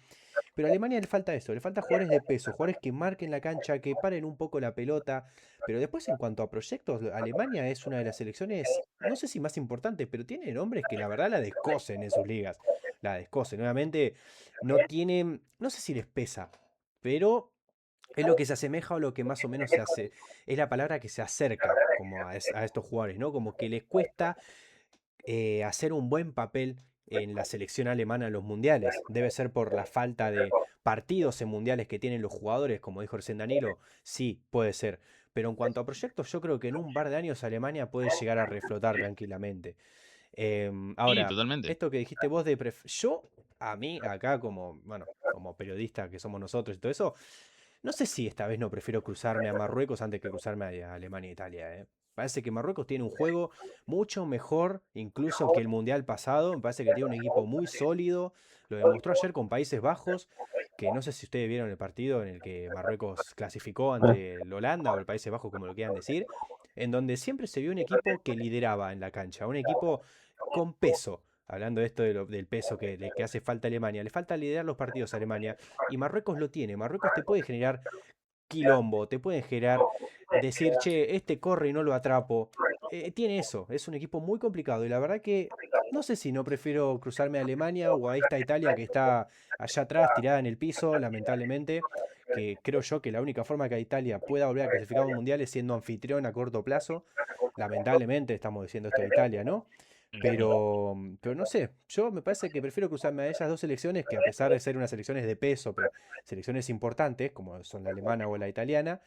Speaker 2: Pero a Alemania le falta eso, le falta jugadores de peso, jugadores que marquen la cancha, que paren un poco la pelota. Pero después, en cuanto a proyectos, Alemania es una de las selecciones, no sé si más importantes, pero tiene nombres que la verdad la descosen en sus ligas. La descosen. Nuevamente, no tienen, no sé si les pesa, pero es lo que se asemeja o lo que más o menos se hace. Es la palabra que se acerca como a estos jugadores, ¿no? Como que les cuesta hacer un buen papel en la selección alemana en los mundiales. Debe ser por la falta de partidos en mundiales que tienen los jugadores, como dijo recién Danilo. Sí, puede ser. Pero en cuanto a proyectos, yo creo que en un par de años Alemania puede llegar a reflotar tranquilamente.
Speaker 1: Sí,
Speaker 2: Ahora,
Speaker 1: totalmente.
Speaker 2: esto que dijiste vos de... Yo, a mí, acá como, bueno, como periodista que somos nosotros y todo eso, no sé si esta vez no prefiero cruzarme a Marruecos antes que cruzarme a Alemania e Italia, ¿eh? Parece que Marruecos tiene un juego mucho mejor incluso que el Mundial pasado. Me parece que tiene un equipo muy sólido. Lo demostró ayer con Países Bajos, que no sé si ustedes vieron el partido en el que Marruecos clasificó ante el Holanda o el Países Bajos, como lo quieran decir, en donde siempre se vio un equipo que lideraba en la cancha, un equipo con peso. Hablando de esto del peso que hace falta a Alemania, le falta liderar los partidos a Alemania y Marruecos lo tiene. Marruecos te puede generar quilombo, te pueden generar, decir, che, este corre y no lo atrapo. Tiene eso, es un equipo muy complicado y la verdad que no sé si no prefiero cruzarme a Alemania o a esta Italia que está allá atrás, tirada en el piso, lamentablemente, que creo yo que la única forma que Italia pueda volver a clasificar a un mundial es siendo anfitrión a corto plazo. Lamentablemente estamos diciendo esto de Italia, ¿no? Pero no sé, yo me parece que prefiero cruzarme a esas dos selecciones que a pesar de ser unas selecciones de peso, pero selecciones importantes, como son la alemana o la italiana,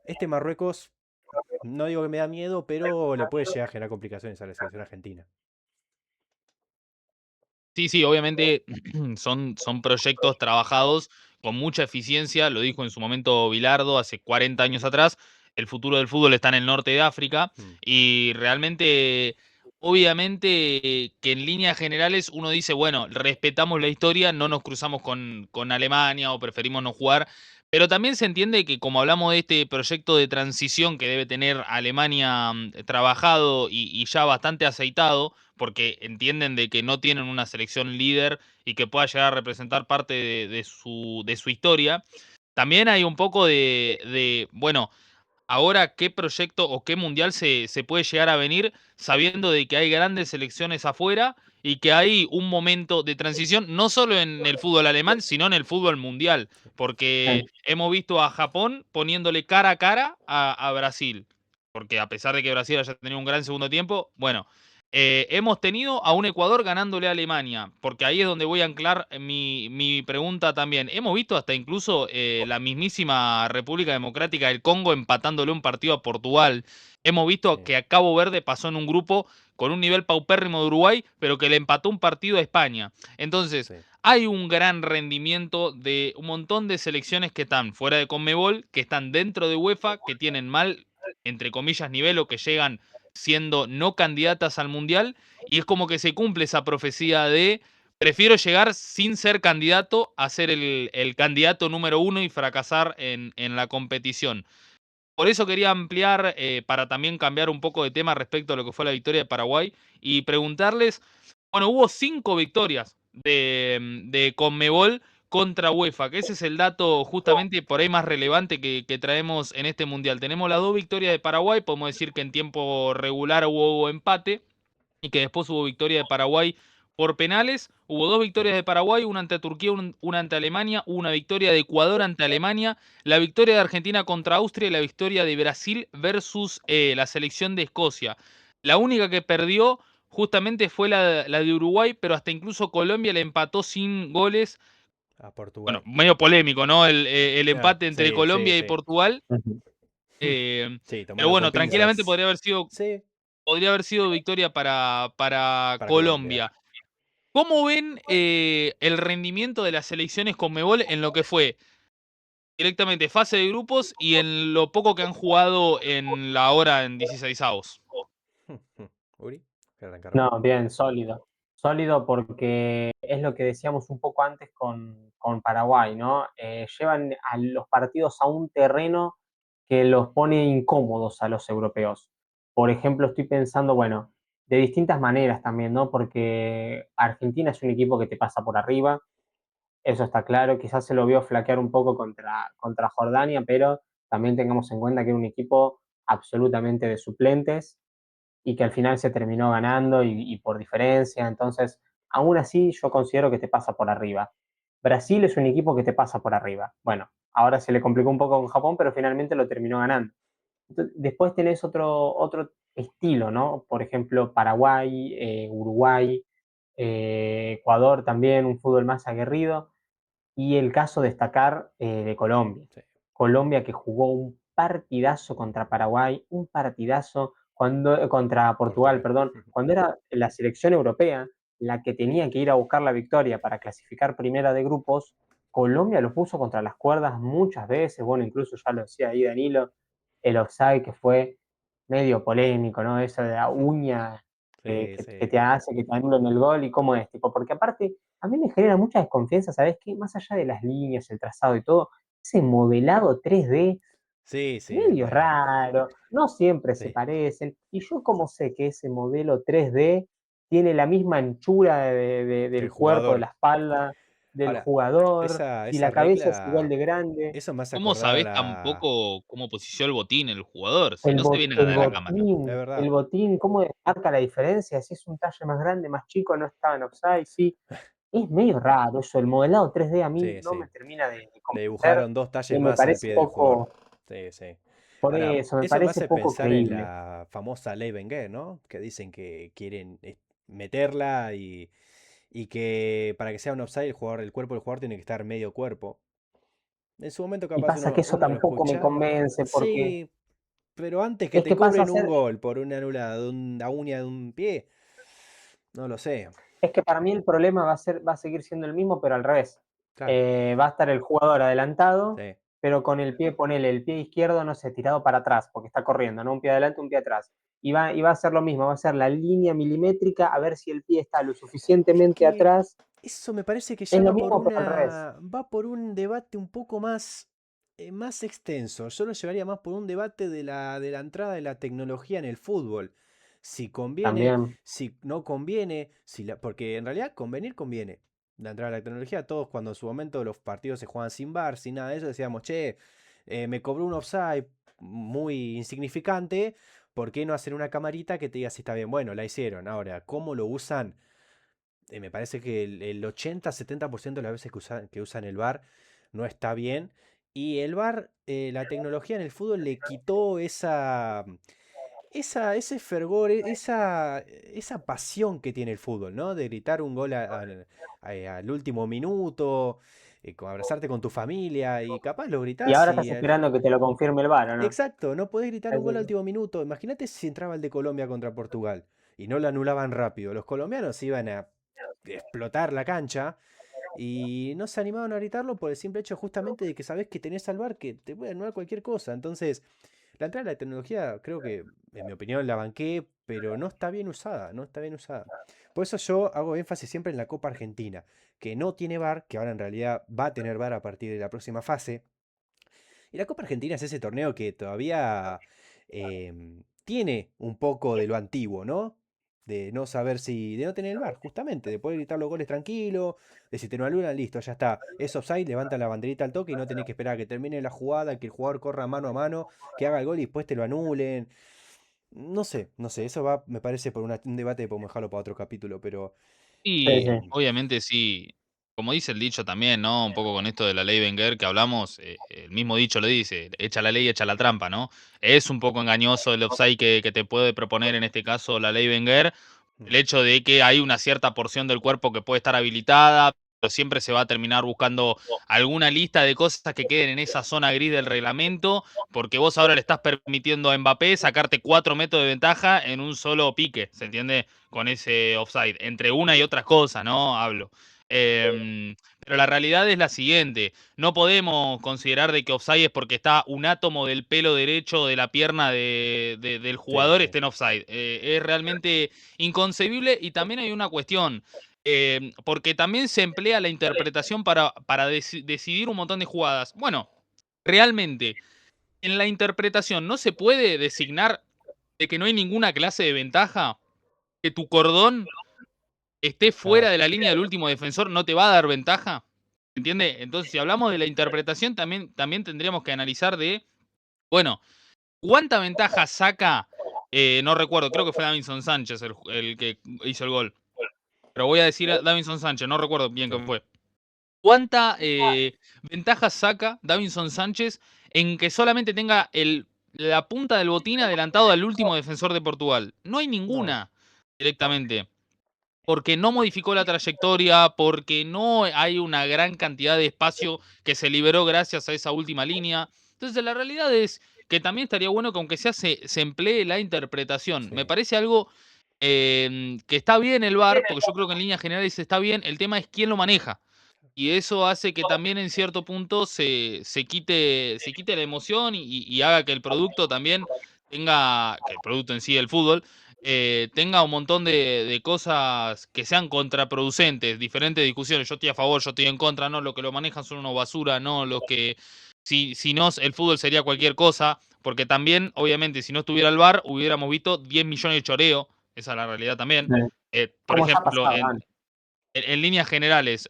Speaker 2: este Marruecos, no digo que me da miedo, pero le puede llegar a generar complicaciones a la selección argentina.
Speaker 1: Sí, sí, obviamente son proyectos trabajados con mucha eficiencia, lo dijo en su momento Bilardo hace 40 años atrás, el futuro del fútbol está en el norte de África
Speaker 2: Mm,
Speaker 1: y realmente, obviamente que en líneas generales uno dice, bueno, respetamos la historia, no nos cruzamos con Alemania o preferimos no jugar, pero también se entiende que como hablamos de este proyecto de transición que debe tener Alemania trabajado y ya bastante aceitado, porque entienden de que no tienen una selección líder y que pueda llegar a representar parte de su historia. También hay un poco bueno, ahora qué proyecto o qué mundial se puede llegar a venir sabiendo de que hay grandes selecciones afuera y que hay un momento de transición, no solo en el fútbol alemán, sino en el fútbol mundial, porque hemos visto a Japón poniéndole cara a cara a Brasil, porque a pesar de que Brasil haya tenido un gran segundo tiempo, bueno, hemos tenido a un Ecuador ganándole a Alemania, porque ahí es donde voy a anclar mi pregunta también. Hemos visto hasta incluso la mismísima República Democrática del Congo empatándole un partido a Portugal. Hemos visto
Speaker 2: sí,
Speaker 1: que a Cabo Verde pasó en un grupo con un nivel paupérrimo de Uruguay, pero que le empató un partido a España. Entonces,
Speaker 2: sí.
Speaker 1: hay un gran rendimiento de un montón de selecciones que están fuera de Conmebol, que están dentro de UEFA, que tienen mal, entre comillas, nivel o que llegan siendo no candidatas al Mundial, y es como que se cumple esa profecía de prefiero llegar sin ser candidato a ser el candidato número uno y fracasar en la competición. Por eso quería ampliar, para también cambiar un poco de tema respecto a lo que fue la victoria de Paraguay y preguntarles, bueno, hubo 5 victorias de Conmebol contra UEFA, que ese es el dato justamente por ahí más relevante que traemos en este mundial. Tenemos las 2 victorias de Paraguay, podemos decir que en tiempo regular hubo empate y que después hubo victoria de Paraguay por penales. Hubo 2 victorias
Speaker 2: Mm.
Speaker 1: de Paraguay, una ante Turquía, una ante Alemania, hubo una victoria de Ecuador ante Alemania, la victoria de Argentina contra Austria y la victoria de Brasil versus la selección de Escocia. La única que perdió justamente fue la de Uruguay, pero hasta incluso Colombia le empató sin goles.
Speaker 2: A
Speaker 1: Bueno,
Speaker 2: Portugal.
Speaker 1: medio polémico, ¿no? El
Speaker 2: Ah,
Speaker 1: empate entre
Speaker 2: sí, sí,
Speaker 1: Colombia y
Speaker 2: sí.
Speaker 1: Portugal.
Speaker 2: Sí,
Speaker 1: Pero
Speaker 2: tomarlo con
Speaker 1: bueno, tranquilamente
Speaker 2: pinzas. Sí,
Speaker 1: podría haber sido victoria para
Speaker 2: para Colombia.
Speaker 1: Colombia. ¿Cómo ven el rendimiento de las selecciones Conmebol en lo que fue directamente fase de grupos y en lo poco que han jugado en la hora en 16avos?
Speaker 2: Uri, ¿quieres arrancar vos?
Speaker 3: No, bien, sólido. Sólido porque es lo que decíamos un poco antes con Paraguay, ¿no? Llevan a los partidos a un terreno que los pone incómodos a los europeos. Por ejemplo, estoy pensando, bueno, de distintas maneras también, ¿no? Porque Argentina es un equipo que te pasa por arriba, eso está claro. Quizás se lo vio flaquear un poco contra Jordania, pero también tengamos en cuenta que era un equipo absolutamente de suplentes y que al final se terminó ganando y por diferencia. Entonces, aún así, yo considero que te pasa por arriba. Brasil es un equipo que te pasa por arriba. Bueno, ahora se le complicó un poco con Japón, pero finalmente lo terminó ganando. Entonces, después tenés otro estilo, ¿no? Por ejemplo, Paraguay, Uruguay, Ecuador también, un fútbol más aguerrido. Y el caso destacar de Colombia.
Speaker 2: Sí.
Speaker 3: Colombia que jugó un partidazo contra Paraguay, un partidazo contra Portugal,
Speaker 2: Portugal.
Speaker 3: perdón, cuando era la selección europea la que tenía que ir a buscar la victoria para clasificar primera de grupos, Colombia lo puso contra las cuerdas muchas veces, bueno, incluso ya lo decía ahí Danilo, el offside que fue medio polémico, ¿no? Eso de la uña
Speaker 2: Sí,
Speaker 3: que
Speaker 2: sí.
Speaker 3: te hace que te anulen el gol y cómo es, tipo, porque aparte a mí me genera mucha desconfianza, ¿sabes qué? Más allá de las líneas, el trazado y todo, ese modelado 3D
Speaker 2: Sí, sí, es
Speaker 3: medio
Speaker 2: medio.
Speaker 3: raro, no siempre se
Speaker 2: Sí.
Speaker 3: parecen, y yo como sé que ese modelo 3D tiene la misma anchura
Speaker 2: Que el
Speaker 3: del cuerpo, de
Speaker 2: jugador.
Speaker 3: la espalda del
Speaker 2: Ahora,
Speaker 3: jugador,
Speaker 2: esa,
Speaker 3: si
Speaker 2: esa
Speaker 3: la cabeza es igual
Speaker 2: regla,
Speaker 3: de grande,
Speaker 2: eso me hace
Speaker 1: ¿Cómo
Speaker 2: acordar a
Speaker 1: sabés
Speaker 2: la.
Speaker 1: tampoco cómo posicionó el botín el jugador? Si no se ve nada
Speaker 3: el
Speaker 1: de la cámara.
Speaker 2: Es
Speaker 3: el
Speaker 2: verdad.
Speaker 3: botín, ¿cómo marca la diferencia? Si es un talle más grande, más chico, no estaba en offside, sí. Es medio raro eso, el modelado 3D a mí
Speaker 2: Sí,
Speaker 3: no me
Speaker 2: sí.
Speaker 3: termina de
Speaker 2: Le
Speaker 3: convencer,
Speaker 2: dibujaron 2 talles
Speaker 3: me
Speaker 2: más al
Speaker 3: parece
Speaker 2: pie del jugador.
Speaker 3: poco,
Speaker 2: Sí, sí.
Speaker 3: por
Speaker 2: Ahora,
Speaker 3: eso, me
Speaker 2: eso me
Speaker 3: parece
Speaker 2: hace
Speaker 3: poco
Speaker 2: pensar en
Speaker 3: creíble.
Speaker 2: la famosa ley Wenger, ¿no? Que dicen que quieren meterla y que para que sea un offside el cuerpo del jugador tiene que estar medio cuerpo. En su momento
Speaker 3: Y
Speaker 2: capaz
Speaker 3: pasa que eso
Speaker 2: uno lo
Speaker 3: tampoco me
Speaker 2: escuchaba.
Speaker 3: convence porque
Speaker 2: Sí, pero antes que
Speaker 3: es
Speaker 2: te
Speaker 3: que pasa a
Speaker 2: cobren un
Speaker 3: ser,
Speaker 2: gol por una anulada de una uña de un pie, no lo sé.
Speaker 3: es que para mí el problema va a seguir siendo el mismo, pero al revés.
Speaker 2: Claro,
Speaker 3: Va a estar el jugador adelantado,
Speaker 2: sí.
Speaker 3: pero con el pie, ponele el pie izquierdo, no sé, tirado para atrás, porque está corriendo, ¿no? Un pie adelante, un pie atrás. Y va a ser lo mismo, va a ser la línea milimétrica, a ver si el pie está lo
Speaker 2: Es
Speaker 3: suficientemente
Speaker 2: que
Speaker 3: atrás.
Speaker 2: eso me parece que
Speaker 3: Es
Speaker 2: ya
Speaker 3: lo
Speaker 2: va por
Speaker 3: mismo, pero al revés.
Speaker 2: un debate un poco más extenso. Yo lo llevaría más por un debate de la entrada de la tecnología en el fútbol. Si conviene,
Speaker 3: También.
Speaker 2: si no conviene, porque en realidad conviene. La entrada de la tecnología, todos cuando en su momento los partidos se juegan sin VAR, sin nada de eso, decíamos, che, me cobró un offside muy insignificante, ¿por qué no hacer una camarita que te diga si está bien? Bueno, la hicieron. Ahora, ¿cómo lo usan? Me parece que el 80-70% de las veces que usan el VAR no está bien. Y el VAR, la tecnología en el fútbol le quitó ese fervor, esa pasión que tiene el fútbol, ¿no? De gritar un gol al último minuto, abrazarte con tu familia y capaz lo
Speaker 3: Y
Speaker 2: gritás
Speaker 3: ahora
Speaker 2: y
Speaker 3: estás esperando que te lo confirme el VAR, ¿o no?
Speaker 2: Exacto, no podés gritar un
Speaker 3: Es
Speaker 2: gol al
Speaker 3: eso.
Speaker 2: último minuto. Imagínate si entraba el de Colombia contra Portugal y no lo anulaban rápido. Los colombianos iban a explotar la cancha y no se animaban a gritarlo por el simple hecho justamente de que sabés que tenés al VAR que te puede anular cualquier cosa. Entonces, la entrada de la tecnología creo que, en mi opinión, la banqué, pero no está bien usada, no está bien usada. Por eso yo hago énfasis siempre en la Copa Argentina, que no tiene VAR, que ahora en realidad va a tener VAR a partir de la próxima fase. Y la Copa Argentina es ese torneo que todavía tiene un poco de lo antiguo, ¿no? De no saber de no tener el VAR, justamente, de poder gritar los goles tranquilo, de si te lo anulan, listo, ya está. Es offside, levantan la banderita al toque y no tenés que esperar a que termine la jugada, que el jugador corra mano a mano, que haga el gol y después te lo anulen. No sé, eso va, me parece, por un debate que podemos dejarlo para otro capítulo, pero
Speaker 3: Sí,
Speaker 1: Y
Speaker 3: sí.
Speaker 1: obviamente sí, como dice el dicho también, ¿no? Un poco con esto de la ley Wenger que hablamos, el mismo dicho lo dice, echa la ley, echa la trampa, ¿no? Es un poco engañoso el offside que te puede proponer en este caso la ley Wenger,
Speaker 2: mm,
Speaker 1: el hecho de que hay una cierta porción del cuerpo que puede estar habilitada, pero siempre se va a terminar buscando alguna lista de cosas que queden en esa zona gris del reglamento, porque vos ahora le estás permitiendo a Mbappé sacarte 4 metros de ventaja en un solo pique, ¿se entiende? Con ese offside, entre una y otras cosas, ¿no? Hablo. Pero la realidad es la siguiente, no podemos considerar de que offside es porque está un átomo del pelo derecho de la pierna del
Speaker 2: sí,
Speaker 1: jugador
Speaker 2: sí,
Speaker 1: esté en offside. Es realmente inconcebible y también hay una cuestión, porque también se emplea la interpretación para decidir un montón de jugadas. Bueno, realmente, en la interpretación no se puede designar de que no hay ninguna clase de ventaja, que tu cordón esté fuera
Speaker 2: claro.
Speaker 1: de la línea del último defensor no te va a dar ventaja. ¿Entiende? Entonces, si hablamos de la interpretación, también tendríamos que analizar bueno, ¿cuánta ventaja saca? No recuerdo, creo que fue Davinson Sánchez el que hizo el gol. Pero voy a decir a Davinson Sánchez, no recuerdo bien
Speaker 2: Sí.
Speaker 1: quién fue. ¿Cuánta ventaja saca Davinson Sánchez en que solamente tenga la punta del botín adelantado al último defensor de Portugal? No hay
Speaker 2: No,
Speaker 1: ninguna directamente. Porque no modificó la trayectoria, porque no hay una gran cantidad de espacio que se liberó gracias a esa última línea. Entonces, la realidad es que también estaría bueno que aunque sea se emplee la interpretación. Me
Speaker 2: sí.
Speaker 1: parece algo que está bien el VAR, porque yo creo que en líneas generales está bien. El tema es quién lo maneja. Y eso hace que también en cierto punto se quite la emoción y haga que el producto también tenga, que el producto en sí del fútbol, tenga un montón de cosas que sean contraproducentes, diferentes discusiones. Yo estoy a favor, yo estoy en contra, no, los que lo manejan son unos basura, no, los que. Si no, el fútbol sería cualquier cosa, porque también, obviamente, si no estuviera el VAR, hubiéramos visto 10 millones de choreo, esa es la realidad también. Por
Speaker 3: Como ya ha
Speaker 1: ejemplo,
Speaker 3: pasado antes.
Speaker 1: en líneas generales,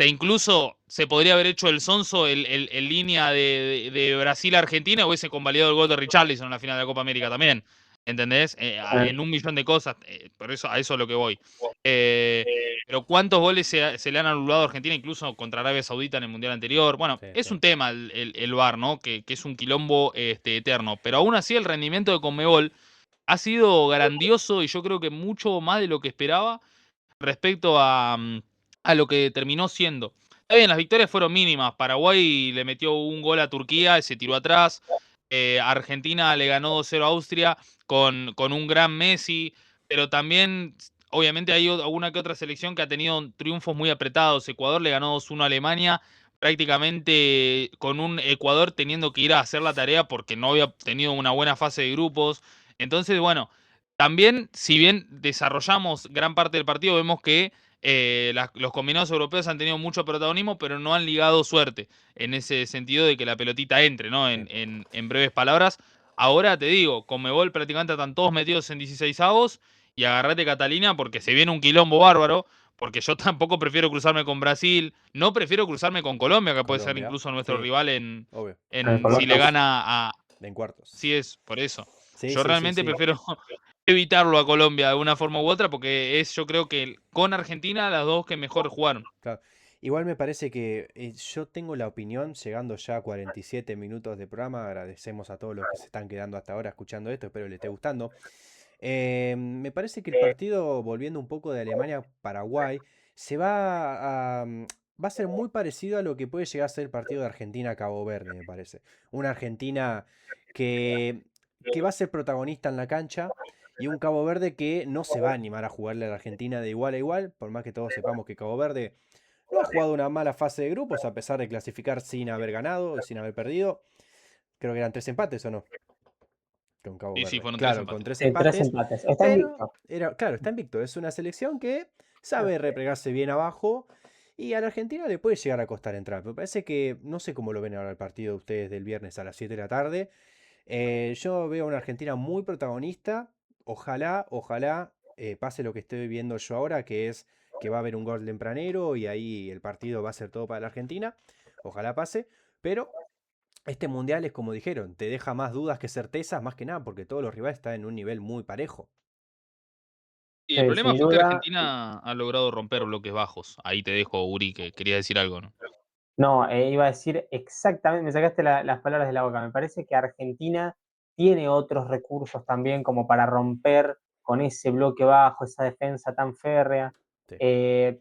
Speaker 1: incluso se podría haber hecho el sonso en línea de Brasil-Argentina, hubiese convalidado el gol de Richarlison en la final de la Copa América también. ¿Entendés? En un millón de cosas. Por eso, a eso es lo que voy. Pero ¿cuántos goles se le han anulado a Argentina, incluso contra Arabia Saudita en el Mundial anterior? Bueno,
Speaker 2: Sí,
Speaker 1: es
Speaker 2: sí.
Speaker 1: un tema el VAR, ¿no? Que es un quilombo eterno. Pero aún así el rendimiento de Conmebol ha sido grandioso y yo creo que mucho más de lo que esperaba respecto a lo que terminó siendo. Está bien, las victorias fueron mínimas. Paraguay le metió un gol a Turquía y se tiró atrás. Argentina le ganó 2-0 a Austria con un gran Messi. Pero también, obviamente, hay alguna que otra selección que ha tenido triunfos muy apretados. Ecuador le ganó 2-1 a Alemania, prácticamente con un Ecuador teniendo que ir a hacer la tarea porque no había tenido una buena fase de grupos. Entonces, bueno, también, si bien desarrollamos gran parte del partido, vemos que los combinados europeos han tenido mucho protagonismo, pero no han ligado suerte en ese sentido de que la pelotita entre, ¿no? En breves palabras. Ahora te digo, Conmebol prácticamente están todos metidos en 16avos y agarrate Catalina porque se viene un quilombo bárbaro, porque yo tampoco prefiero cruzarme con Brasil, no prefiero cruzarme con Colombia, que puede ser
Speaker 2: Colombia,
Speaker 1: incluso nuestro
Speaker 2: sí,
Speaker 1: rival
Speaker 2: obvio.
Speaker 1: si le gana a.
Speaker 2: En cuartos.
Speaker 1: Sí es, por eso.
Speaker 2: Sí,
Speaker 1: Yo
Speaker 2: sí, sí,
Speaker 1: realmente
Speaker 2: sí.
Speaker 1: prefiero evitarlo a Colombia de una forma u otra porque yo creo que con Argentina las dos que mejor jugaron.
Speaker 2: Claro. Igual me parece que yo tengo la opinión, llegando ya a 47 minutos de programa, agradecemos a todos los que se están quedando hasta ahora escuchando esto, espero les esté gustando. Me parece que el partido, volviendo un poco de Alemania-Paraguay, va a ser muy parecido a lo que puede llegar a ser el partido de Argentina-Cabo Verde, me parece. Una Argentina que, que va a ser protagonista en la cancha y un Cabo Verde que no se va a animar a jugarle a la Argentina de igual a igual, por más que todos sepamos que Cabo Verde no ha jugado una mala fase de grupos, a pesar de clasificar sin haber ganado y sin haber perdido. Creo que eran 3 empates, ¿o no? Con Cabo
Speaker 1: Sí, sí,
Speaker 2: Verde.
Speaker 1: fueron tres
Speaker 2: Claro, con
Speaker 1: empates.
Speaker 2: 3 empates,
Speaker 3: Empates. Está
Speaker 2: pero
Speaker 3: invicto.
Speaker 2: claro, está invicto. Es una selección que sabe replegarse bien abajo y a la Argentina le puede llegar a costar entrar. Me parece que, no sé cómo lo ven ahora el partido de ustedes del viernes a las 7 de la tarde. Yo veo a una Argentina muy protagonista. Ojalá pase lo que estoy viendo yo ahora, que es que va a haber un gol tempranero y ahí el partido va a ser todo para la Argentina. Ojalá pase, pero este mundial es como dijeron, te deja más dudas que certezas, más que nada, porque todos los rivales están en un nivel muy parejo.
Speaker 1: Y el problema
Speaker 3: Sin
Speaker 1: fue que
Speaker 3: duda.
Speaker 1: Argentina ha logrado romper bloques bajos. Ahí te dejo, Uri, que quería decir algo, ¿no?
Speaker 3: No, iba a decir exactamente, me sacaste las palabras de la boca. Me parece que Argentina tiene otros recursos también como para romper con ese bloque bajo, esa defensa tan férrea.
Speaker 2: Sí.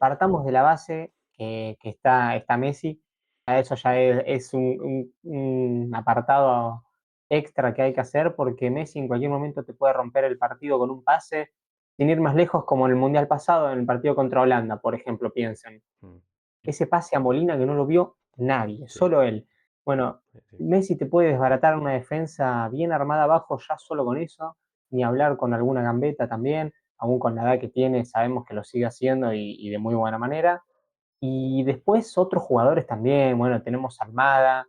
Speaker 3: Partamos de la base que está Messi. A eso ya es un apartado extra que hay que hacer porque Messi en cualquier momento te puede romper el partido con un pase, sin ir más lejos como en el Mundial pasado, en el partido contra Holanda, por ejemplo, piensen
Speaker 2: Mm,
Speaker 3: ese pase a Molina que no lo vio nadie,
Speaker 2: sí,
Speaker 3: solo él. Bueno,
Speaker 2: sí, sí.
Speaker 3: Messi te puede desbaratar una defensa bien armada abajo ya solo con eso, ni hablar con alguna gambeta también, aún con la edad que tiene, sabemos que lo sigue haciendo y de muy buena manera. Y después otros jugadores también, bueno, tenemos Almada,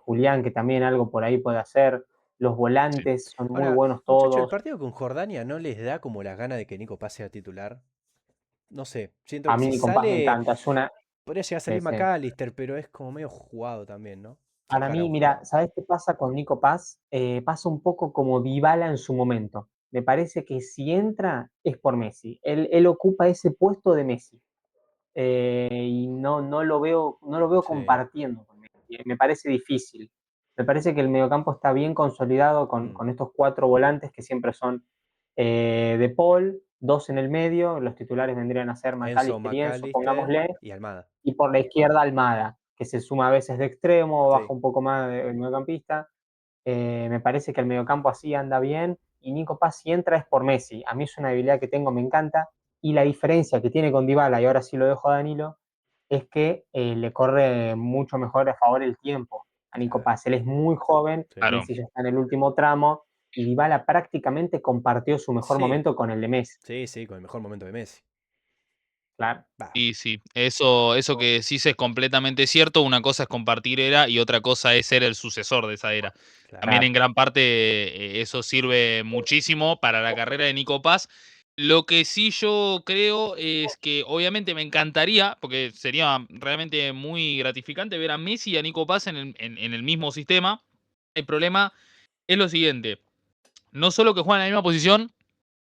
Speaker 3: Julián, que también algo por ahí puede hacer, los
Speaker 1: Sí.
Speaker 3: volantes son muy
Speaker 2: Ahora,
Speaker 3: buenos
Speaker 2: muchachos, el
Speaker 3: todos.
Speaker 2: partido con Jordania no les da como las ganas de que Nico pase a titular. No sé, siento
Speaker 3: A
Speaker 2: que
Speaker 3: mí
Speaker 2: si
Speaker 3: ni compás me
Speaker 2: sale,
Speaker 3: encanta, es una.
Speaker 2: podría llegar a
Speaker 3: Sí,
Speaker 2: salir
Speaker 3: sí.
Speaker 2: McAllister, pero es como medio jugado también, ¿no? O
Speaker 3: Para mí,
Speaker 2: Araujo.
Speaker 3: mira, ¿sabes qué pasa con Nico Paz? Pasa un poco como Dybala en su momento. Me parece que si entra es por Messi. Él ocupa ese puesto de Messi. Y no lo veo
Speaker 2: Sí.
Speaker 3: compartiendo con Messi. Me parece difícil. Me parece que el mediocampo está bien consolidado con,
Speaker 2: Mm.
Speaker 3: con estos cuatro volantes que siempre son De Paul, dos en el medio, los titulares vendrían a ser
Speaker 2: Enzo
Speaker 3: McAllister y Enzo,
Speaker 2: McAllister
Speaker 3: pongámosle,
Speaker 2: y Almada.
Speaker 3: y por la izquierda Almada, que se suma a veces de extremo o baja
Speaker 2: Sí.
Speaker 3: un poco más de mediocampista. Me parece que el mediocampo así anda bien y Nico Paz si entra es por Messi. A mí es una debilidad que tengo, me encanta. Y la diferencia que tiene con Dybala, y ahora sí lo dejo a Danilo, es que le corre mucho mejor a favor el tiempo. a Nico
Speaker 2: Claro,
Speaker 3: Paz. Él es muy joven,
Speaker 2: sí.
Speaker 1: Claro.
Speaker 3: Messi ya está en el último tramo y Dybala prácticamente compartió su mejor
Speaker 2: Sí,
Speaker 3: momento con el de Messi.
Speaker 2: sí, con el mejor momento de Messi.
Speaker 3: Claro,
Speaker 2: Va,
Speaker 1: Sí, sí, eso que decís es completamente cierto. Una cosa es compartir era y otra cosa es ser el sucesor de esa era.
Speaker 2: claro.
Speaker 1: También
Speaker 3: claro.
Speaker 1: en gran parte eso sirve muchísimo para la carrera de Nico Paz. Lo que sí yo creo es que obviamente me encantaría, porque sería realmente muy gratificante ver a Messi y a Nico Paz en el mismo sistema. El problema es lo siguiente, no solo que juegan en la misma posición,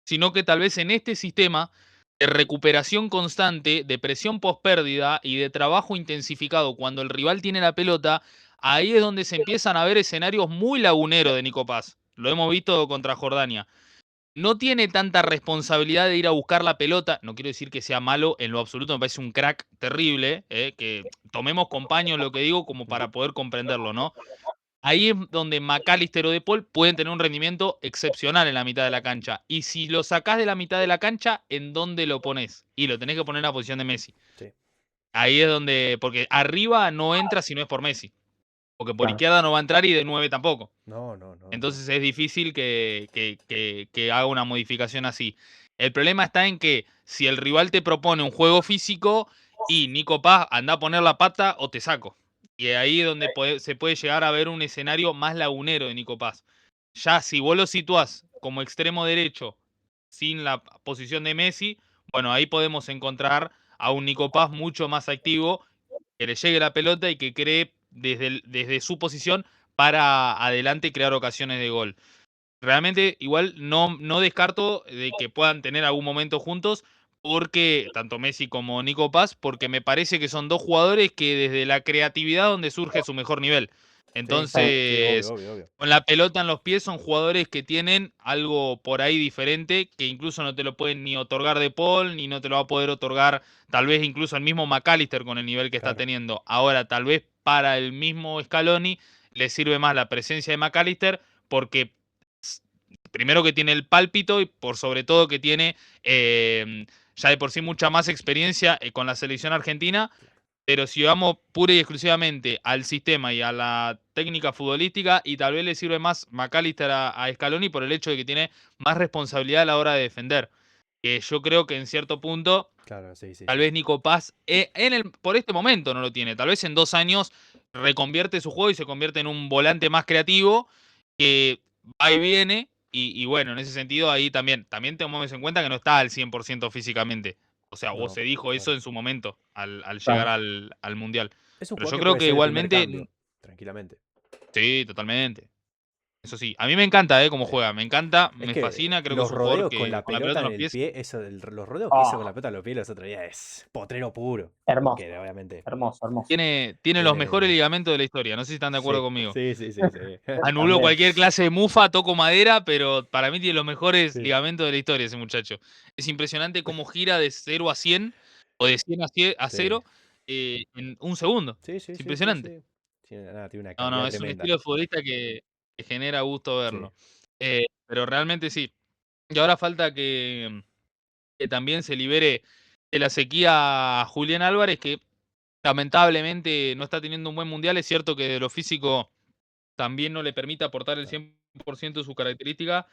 Speaker 1: sino que tal vez en este sistema de recuperación constante, de presión post pérdida y de trabajo intensificado cuando el rival tiene la pelota, ahí es donde se empiezan a ver escenarios muy laguneros de Nico Paz. Lo hemos visto contra Jordania. No tiene tanta responsabilidad de ir a buscar la pelota. No quiero decir que sea malo en lo absoluto, me parece un crack terrible. Que tomemos con paños lo que digo como para poder comprenderlo, ¿no? Ahí es donde McAllister o De Paul pueden tener un rendimiento excepcional en la mitad de la cancha. Y si lo sacás de la mitad de la cancha, ¿en dónde lo pones? Y lo tenés que poner en la posición de Messi.
Speaker 2: Sí,
Speaker 1: Ahí es donde. Porque arriba no entra si no es por Messi. Porque por
Speaker 3: Claro.
Speaker 1: izquierda no va a entrar y de 9 tampoco.
Speaker 2: no.
Speaker 1: Entonces es difícil que haga una modificación así. El problema está en que si el rival te propone un juego físico y Nico Paz anda a poner la pata o te saco. Y ahí es donde se puede llegar a ver un escenario más lagunero de Nico Paz. Ya si vos lo situás como extremo derecho sin la posición de Messi, bueno, ahí podemos encontrar a un Nico Paz mucho más activo, que le llegue la pelota y que cree desde su posición para adelante crear ocasiones de gol. Realmente, igual no descarto de que puedan tener algún momento juntos, porque tanto Messi como Nico Paz, porque me parece que son dos jugadores que desde la creatividad donde surge su mejor nivel.
Speaker 2: Sí,
Speaker 1: Entonces,
Speaker 2: obvio.
Speaker 1: con la pelota en los pies son jugadores que tienen algo por ahí diferente, que incluso no te lo pueden ni otorgar De Paul, ni no te lo va a poder otorgar tal vez incluso el mismo McAllister con el nivel que está
Speaker 2: Claro.
Speaker 1: teniendo. Ahora, tal vez para el mismo Scaloni le sirve más la presencia de McAllister porque primero que tiene el pálpito y por sobre todo que tiene ya de por sí mucha más experiencia con la selección argentina, pero si vamos pura y exclusivamente al sistema y a la técnica futbolística, y tal vez le sirve más McAllister a Scaloni por el hecho de que tiene más responsabilidad a la hora de defender. Que yo creo que en cierto punto,
Speaker 2: Claro, sí.
Speaker 1: tal vez Nico Paz, por este momento no lo tiene. Tal vez en 2 años reconvierte su juego y se convierte en un volante más creativo que va y viene. Y bueno, en ese sentido, ahí también tomamos en cuenta que no está al 100% físicamente. O sea, o
Speaker 2: No,
Speaker 1: se dijo eso
Speaker 2: claro.
Speaker 1: en su momento, al llegar
Speaker 3: Claro.
Speaker 1: al Mundial.
Speaker 2: Es un
Speaker 1: Pero
Speaker 2: jugador
Speaker 1: yo
Speaker 2: que
Speaker 1: creo
Speaker 2: puede
Speaker 1: que
Speaker 2: ser el primer
Speaker 1: igualmente,
Speaker 2: cambio, tranquilamente.
Speaker 1: sí, totalmente. Eso sí, a mí me encanta, cómo
Speaker 2: Sí.
Speaker 1: juega. Me encanta,
Speaker 2: Es
Speaker 1: me
Speaker 2: que
Speaker 1: fascina. Creo que
Speaker 2: los
Speaker 1: es un jugador
Speaker 2: rodeos con
Speaker 1: que
Speaker 2: la
Speaker 1: con la pelota
Speaker 2: pelota
Speaker 1: en
Speaker 2: en
Speaker 1: los
Speaker 2: el
Speaker 1: pies.
Speaker 2: pie, los rodeos que hizo con la
Speaker 3: Oh,
Speaker 2: pelota en los pies los otros días es potrero puro.
Speaker 3: hermoso,
Speaker 2: Que obviamente
Speaker 3: hermoso.
Speaker 1: Tiene los mejores
Speaker 2: tiene.
Speaker 1: ligamentos de la historia. No sé si están de acuerdo
Speaker 2: Sí,
Speaker 1: conmigo.
Speaker 2: sí.
Speaker 1: Anuló
Speaker 3: También.
Speaker 1: cualquier clase de mufa, toco madera, pero para mí tiene los mejores
Speaker 2: Sí,
Speaker 1: ligamentos de la historia ese muchacho. Es impresionante cómo gira de 0 a 100 o de 100 a 0
Speaker 2: sí.
Speaker 1: en un segundo. Es impresionante.
Speaker 2: Tiene una
Speaker 1: No,
Speaker 2: calidad
Speaker 1: es un
Speaker 2: tremenda.
Speaker 1: estilo de futbolista que genera gusto
Speaker 2: Sí.
Speaker 1: verlo. Pero realmente sí. Y ahora falta que también se libere de la sequía a Julián Álvarez, que lamentablemente no está teniendo un buen mundial. Es cierto que de lo físico también no le permite aportar el
Speaker 2: Claro.
Speaker 1: 100% de su característica,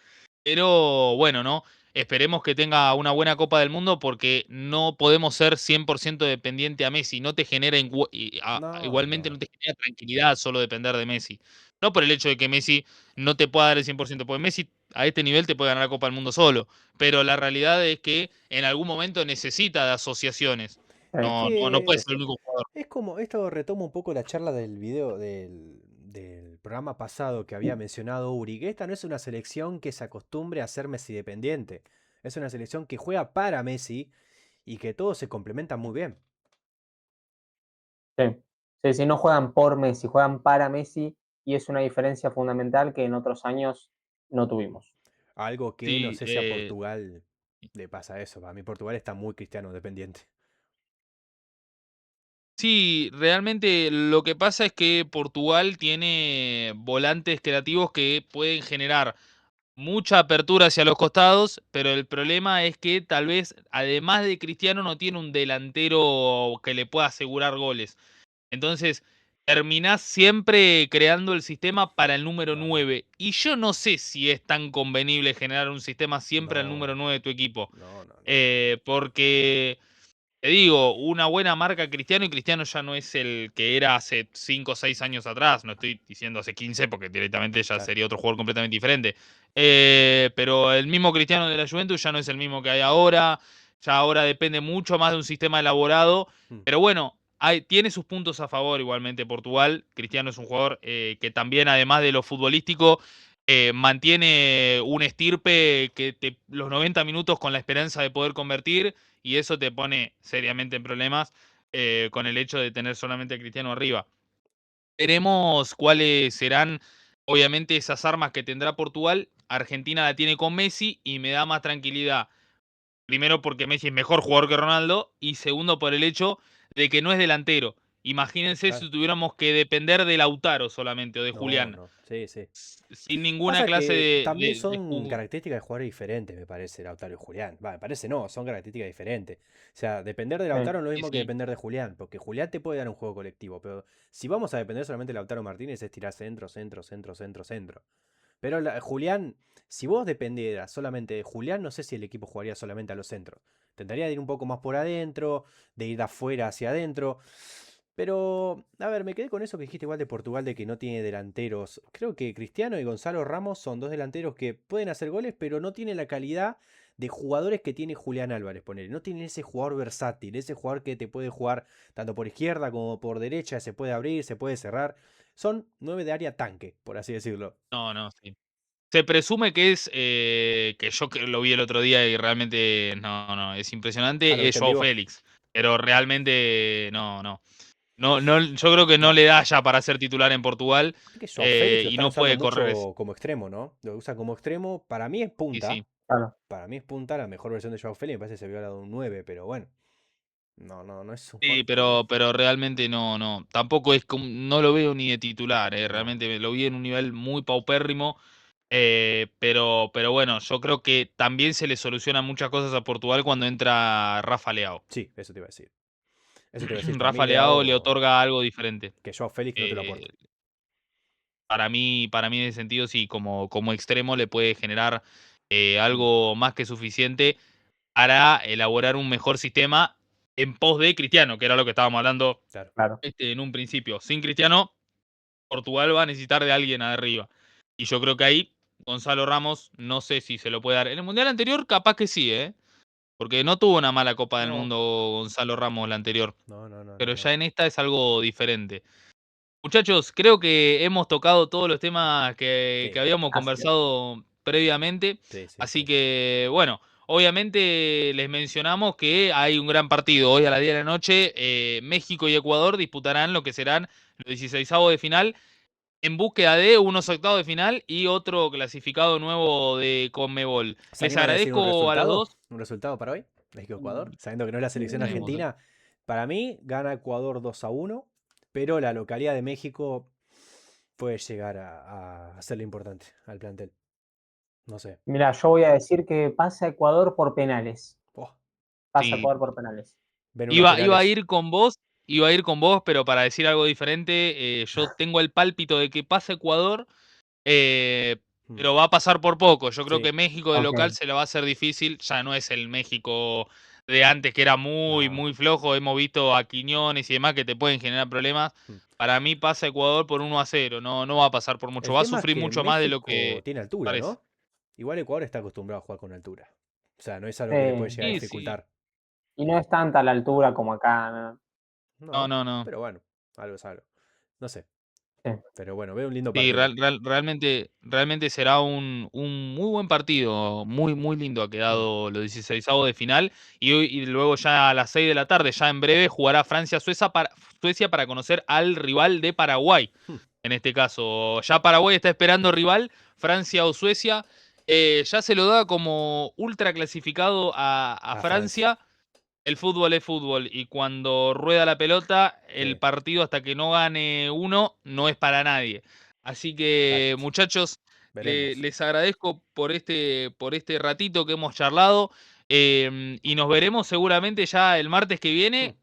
Speaker 1: pero bueno, ¿no? Esperemos que tenga una buena Copa del Mundo porque no podemos ser 100% dependiente a Messi. No te genera igualmente no
Speaker 2: No.
Speaker 1: te genera tranquilidad solo depender de Messi. No por el hecho de que Messi no te pueda dar el 100%, porque Messi a este nivel te puede ganar la Copa del Mundo solo, pero la realidad es que en algún momento necesita de asociaciones.
Speaker 2: Es
Speaker 1: No puede
Speaker 2: que
Speaker 1: ser el único jugador.
Speaker 2: es como, esto retoma un poco la charla del video del programa pasado que había mencionado Uri, que esta no es una selección que se acostumbre a ser Messi dependiente. Es una selección que juega para Messi y que todos se complementan muy bien.
Speaker 3: Sí. Sí, no juegan por Messi, juegan para Messi y es una diferencia fundamental que en otros años no tuvimos.
Speaker 2: Algo que no
Speaker 1: Sí,
Speaker 2: sé si a Portugal le pasa eso. Para mí Portugal está muy cristiano dependiente.
Speaker 1: sí, realmente lo que pasa es que Portugal tiene volantes creativos que pueden generar mucha apertura hacia los costados, pero el problema es que tal vez, además de Cristiano, no tiene un delantero que le pueda asegurar goles. Entonces, terminás siempre creando el sistema para el número
Speaker 2: Claro.
Speaker 1: 9. Y yo no sé si es tan convenible generar un sistema siempre al número
Speaker 2: No,
Speaker 1: 9 de tu equipo.
Speaker 2: no, no, no.
Speaker 1: Porque, te digo, una buena marca Cristiano, y Cristiano ya no es el que era hace 5 o 6 años atrás. No estoy diciendo hace 15 porque directamente ya
Speaker 2: Claro.
Speaker 1: sería otro jugador completamente diferente. Pero el mismo Cristiano de la Juventus ya no es el mismo que hay ahora. Ya ahora depende mucho más de un sistema elaborado.
Speaker 2: Mm.
Speaker 1: Pero bueno, tiene sus puntos a favor igualmente Portugal. Cristiano es un jugador que también, además de lo futbolístico, mantiene un estirpe que los 90 minutos con la esperanza de poder convertir, y eso te pone seriamente en problemas con el hecho de tener solamente a Cristiano arriba. Veremos cuáles serán, obviamente, esas armas que tendrá Portugal. Argentina la tiene con Messi y me da más tranquilidad. Primero porque Messi es mejor jugador que Ronaldo y segundo por el hecho de que no es delantero. Imagínense
Speaker 2: Claro.
Speaker 1: si tuviéramos que depender de Lautaro solamente o de
Speaker 2: No,
Speaker 1: Julián,
Speaker 2: no. Sí, sí.
Speaker 1: sin ninguna
Speaker 2: Pasa
Speaker 1: clase
Speaker 2: que
Speaker 1: de,
Speaker 2: también
Speaker 1: de
Speaker 2: son características de jugadores diferentes, me parece, Lautaro y Julián. Va, me parece no, son características diferentes. O sea, depender de
Speaker 3: Sí.
Speaker 2: Lautaro no es lo
Speaker 1: Sí,
Speaker 2: mismo que
Speaker 1: sí.
Speaker 2: depender de Julián, porque Julián te puede dar un juego colectivo, pero si vamos a depender solamente de Lautaro Martínez es tirar centro, centro, centro, centro, centro. Pero Julián, si vos dependieras solamente de Julián, no sé si el equipo jugaría solamente a los centros. Tendría de ir un poco más por adentro, de ir de afuera hacia adentro. Pero, a ver, me quedé con eso que dijiste igual de Portugal, de que no tiene delanteros. Creo que Cristiano y Gonzalo Ramos son dos delanteros que pueden hacer goles, pero no tienen la calidad de jugadores que tiene Julián Álvarez, ponele. No tienen ese jugador versátil, ese jugador que te puede jugar tanto por izquierda como por derecha, se puede abrir, se puede cerrar. Son 9 de área tanque, por así decirlo.
Speaker 1: No, no, sí. Se presume que es, que yo lo vi el otro día y realmente no, es
Speaker 2: ¿Ah, lo
Speaker 1: impresionante, es
Speaker 2: viste en
Speaker 1: Joao
Speaker 2: vivo?
Speaker 1: Félix. Pero realmente no. No, yo creo que no
Speaker 2: No.
Speaker 1: le da ya para ser titular en Portugal
Speaker 2: Es que Joao Félix lo
Speaker 1: y
Speaker 2: están
Speaker 1: no
Speaker 2: usando
Speaker 1: puede correr.
Speaker 2: mucho como extremo, ¿no? Lo usa como extremo. Para mí es
Speaker 1: Sí,
Speaker 2: punta.
Speaker 1: sí.
Speaker 3: Claro.
Speaker 2: Para mí es punta, la mejor versión de Joao Félix. Me parece que se vio a la de un 9, pero bueno. No es un
Speaker 1: Sí,
Speaker 2: jugador que.
Speaker 1: pero realmente no. Tampoco es como, no lo veo ni de titular,
Speaker 2: No.
Speaker 1: realmente lo vi en un nivel muy paupérrimo. Pero bueno, yo creo que también se le solucionan muchas cosas a Portugal cuando entra Rafa Leao.
Speaker 2: Sí, eso te iba a decir. Eso te iba a decir. Para mí,
Speaker 1: Rafa Leao le
Speaker 2: Leao.
Speaker 1: otorga algo diferente.
Speaker 2: Que Joao Félix no te lo
Speaker 1: Eh,
Speaker 2: aporta.
Speaker 1: para mí en ese sentido, sí, como extremo le puede generar
Speaker 2: Mm,
Speaker 1: algo más que suficiente para elaborar un mejor sistema en pos de Cristiano, que era lo que estábamos hablando
Speaker 2: claro.
Speaker 3: Claro.
Speaker 1: en un principio. Sin Cristiano, Portugal va a necesitar de alguien arriba. Y yo creo que ahí Gonzalo Ramos, no sé si se lo puede dar. En el Mundial anterior, capaz que sí, porque no tuvo una mala Copa del
Speaker 2: No.
Speaker 1: Mundo Gonzalo Ramos la anterior. Pero
Speaker 2: No.
Speaker 1: ya en esta es algo diferente. Muchachos, creo que hemos tocado todos los temas que
Speaker 2: Sí,
Speaker 1: habíamos
Speaker 3: Así es.
Speaker 1: conversado previamente.
Speaker 2: sí.
Speaker 1: Así que, bueno, obviamente les mencionamos que hay un gran partido. Hoy a las 10 de la noche, México y Ecuador disputarán lo que serán los 16avos de final en búsqueda de unos octavos de final y otro clasificado nuevo de Conmebol.
Speaker 2: ¿Se
Speaker 1: Les
Speaker 2: animan a decir un
Speaker 1: agradezco a los
Speaker 2: resultado?
Speaker 1: dos.
Speaker 2: ¿Un resultado para hoy? México-Ecuador.
Speaker 1: Uh,
Speaker 2: Sabiendo que no es la selección
Speaker 1: tenemos.
Speaker 2: argentina. Para mí, gana Ecuador 2-1. Pero la localidad de México puede llegar a hacerle importante al plantel. No sé.
Speaker 3: Mira, yo voy a decir que pasa Ecuador por penales.
Speaker 2: Oh,
Speaker 3: Pasa
Speaker 1: Sí,
Speaker 3: Ecuador por penales.
Speaker 2: ven unos
Speaker 1: iba a
Speaker 2: penales.
Speaker 1: ir con vos, pero para decir algo diferente, yo tengo el pálpito de que pasa Ecuador, eh,
Speaker 2: Mm,
Speaker 1: pero va a pasar por poco. Yo creo
Speaker 2: sí,
Speaker 1: que México de local
Speaker 3: Ok.
Speaker 1: se la va a hacer difícil. Ya no es el México de antes, que era muy,
Speaker 2: no.
Speaker 1: muy flojo. Hemos visto a Quiñones y demás que te pueden generar problemas.
Speaker 2: Mm.
Speaker 1: Para mí pasa Ecuador por 1-0. No va a pasar por mucho.
Speaker 2: El
Speaker 1: Va a
Speaker 2: tema es
Speaker 1: sufrir
Speaker 2: que
Speaker 1: mucho más de lo
Speaker 2: México
Speaker 1: que
Speaker 2: tiene altura,
Speaker 1: parece.
Speaker 2: ¿no? Igual Ecuador está acostumbrado a jugar con altura. O sea, no es algo que le puede
Speaker 3: Sí.
Speaker 2: llegar a
Speaker 1: Sí, sí.
Speaker 2: dificultar.
Speaker 3: Y no es tanta la altura como acá, ¿no?
Speaker 2: No,
Speaker 1: No.
Speaker 2: pero bueno, algo es algo. No sé.
Speaker 3: Sí.
Speaker 2: Pero bueno, veo un lindo
Speaker 1: Sí,
Speaker 2: partido.
Speaker 1: realmente será un muy buen partido, muy, muy lindo ha
Speaker 2: Mm,
Speaker 1: quedado los 16avos de final y luego ya a las 6 de la tarde, ya en breve, jugará Suecia para conocer al rival de Paraguay.
Speaker 2: mm.
Speaker 1: En este caso, ya Paraguay está esperando rival, Francia o Suecia. Ya se lo da como ultra clasificado a
Speaker 2: A Francia.
Speaker 1: Francia. El fútbol es fútbol y cuando rueda la pelota, el
Speaker 2: Sí,
Speaker 1: partido hasta que no gane uno no es para nadie. Así que,
Speaker 2: exacto.
Speaker 1: muchachos,
Speaker 2: Veremos.
Speaker 1: les agradezco por este ratito que hemos charlado y nos veremos seguramente ya el martes que
Speaker 2: Mm,
Speaker 1: viene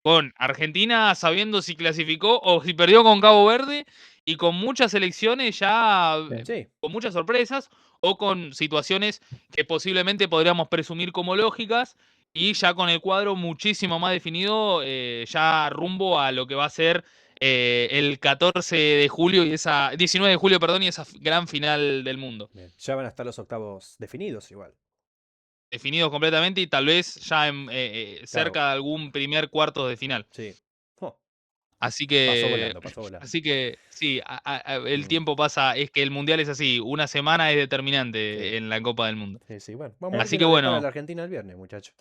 Speaker 1: con Argentina sabiendo si clasificó o si perdió con Cabo Verde y con muchas selecciones ya
Speaker 2: Sí,
Speaker 1: con muchas sorpresas o con situaciones que posiblemente podríamos presumir como lógicas y ya con el cuadro muchísimo más definido ya rumbo a lo que va a ser el 14 de julio y 19 de julio, perdón, y esa gran final del mundo.
Speaker 2: bien. Ya van a estar los octavos definidos igual.
Speaker 1: Definidos completamente y tal vez ya cerca
Speaker 2: Claro,
Speaker 1: de algún primer cuarto de final.
Speaker 2: sí. Oh,
Speaker 1: Así
Speaker 2: pasó
Speaker 1: que,
Speaker 2: volando, pasó volando.
Speaker 1: así que sí, el
Speaker 2: Mm,
Speaker 1: tiempo pasa, es que el mundial es así, una semana es
Speaker 2: sí,
Speaker 1: determinante en la Copa del Mundo.
Speaker 2: sí, sí. Bueno, vamos a ver
Speaker 1: Así
Speaker 2: qué
Speaker 1: que
Speaker 2: nos depara la
Speaker 1: bueno,
Speaker 2: Argentina el viernes, muchachos.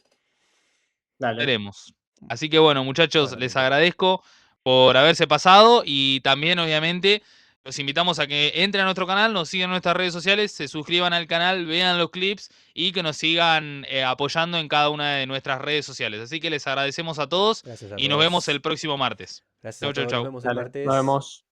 Speaker 3: Dale.
Speaker 1: veremos. Así que bueno, muchachos,
Speaker 2: Bueno,
Speaker 1: les
Speaker 2: Nico.
Speaker 1: agradezco por haberse pasado y también obviamente los invitamos a que entren a nuestro canal, nos sigan en nuestras redes sociales, se suscriban al canal, vean los clips y que nos sigan apoyando en cada una de nuestras redes sociales. Así que les agradecemos a todos
Speaker 2: Gracias a
Speaker 1: y nos vemos
Speaker 2: todos.
Speaker 1: el próximo martes.
Speaker 2: Gracias
Speaker 1: Chau,
Speaker 2: a
Speaker 1: chau,
Speaker 2: todos. Nos
Speaker 1: chau.
Speaker 2: vemos el
Speaker 3: Dale. Nos
Speaker 2: martes.
Speaker 3: vemos.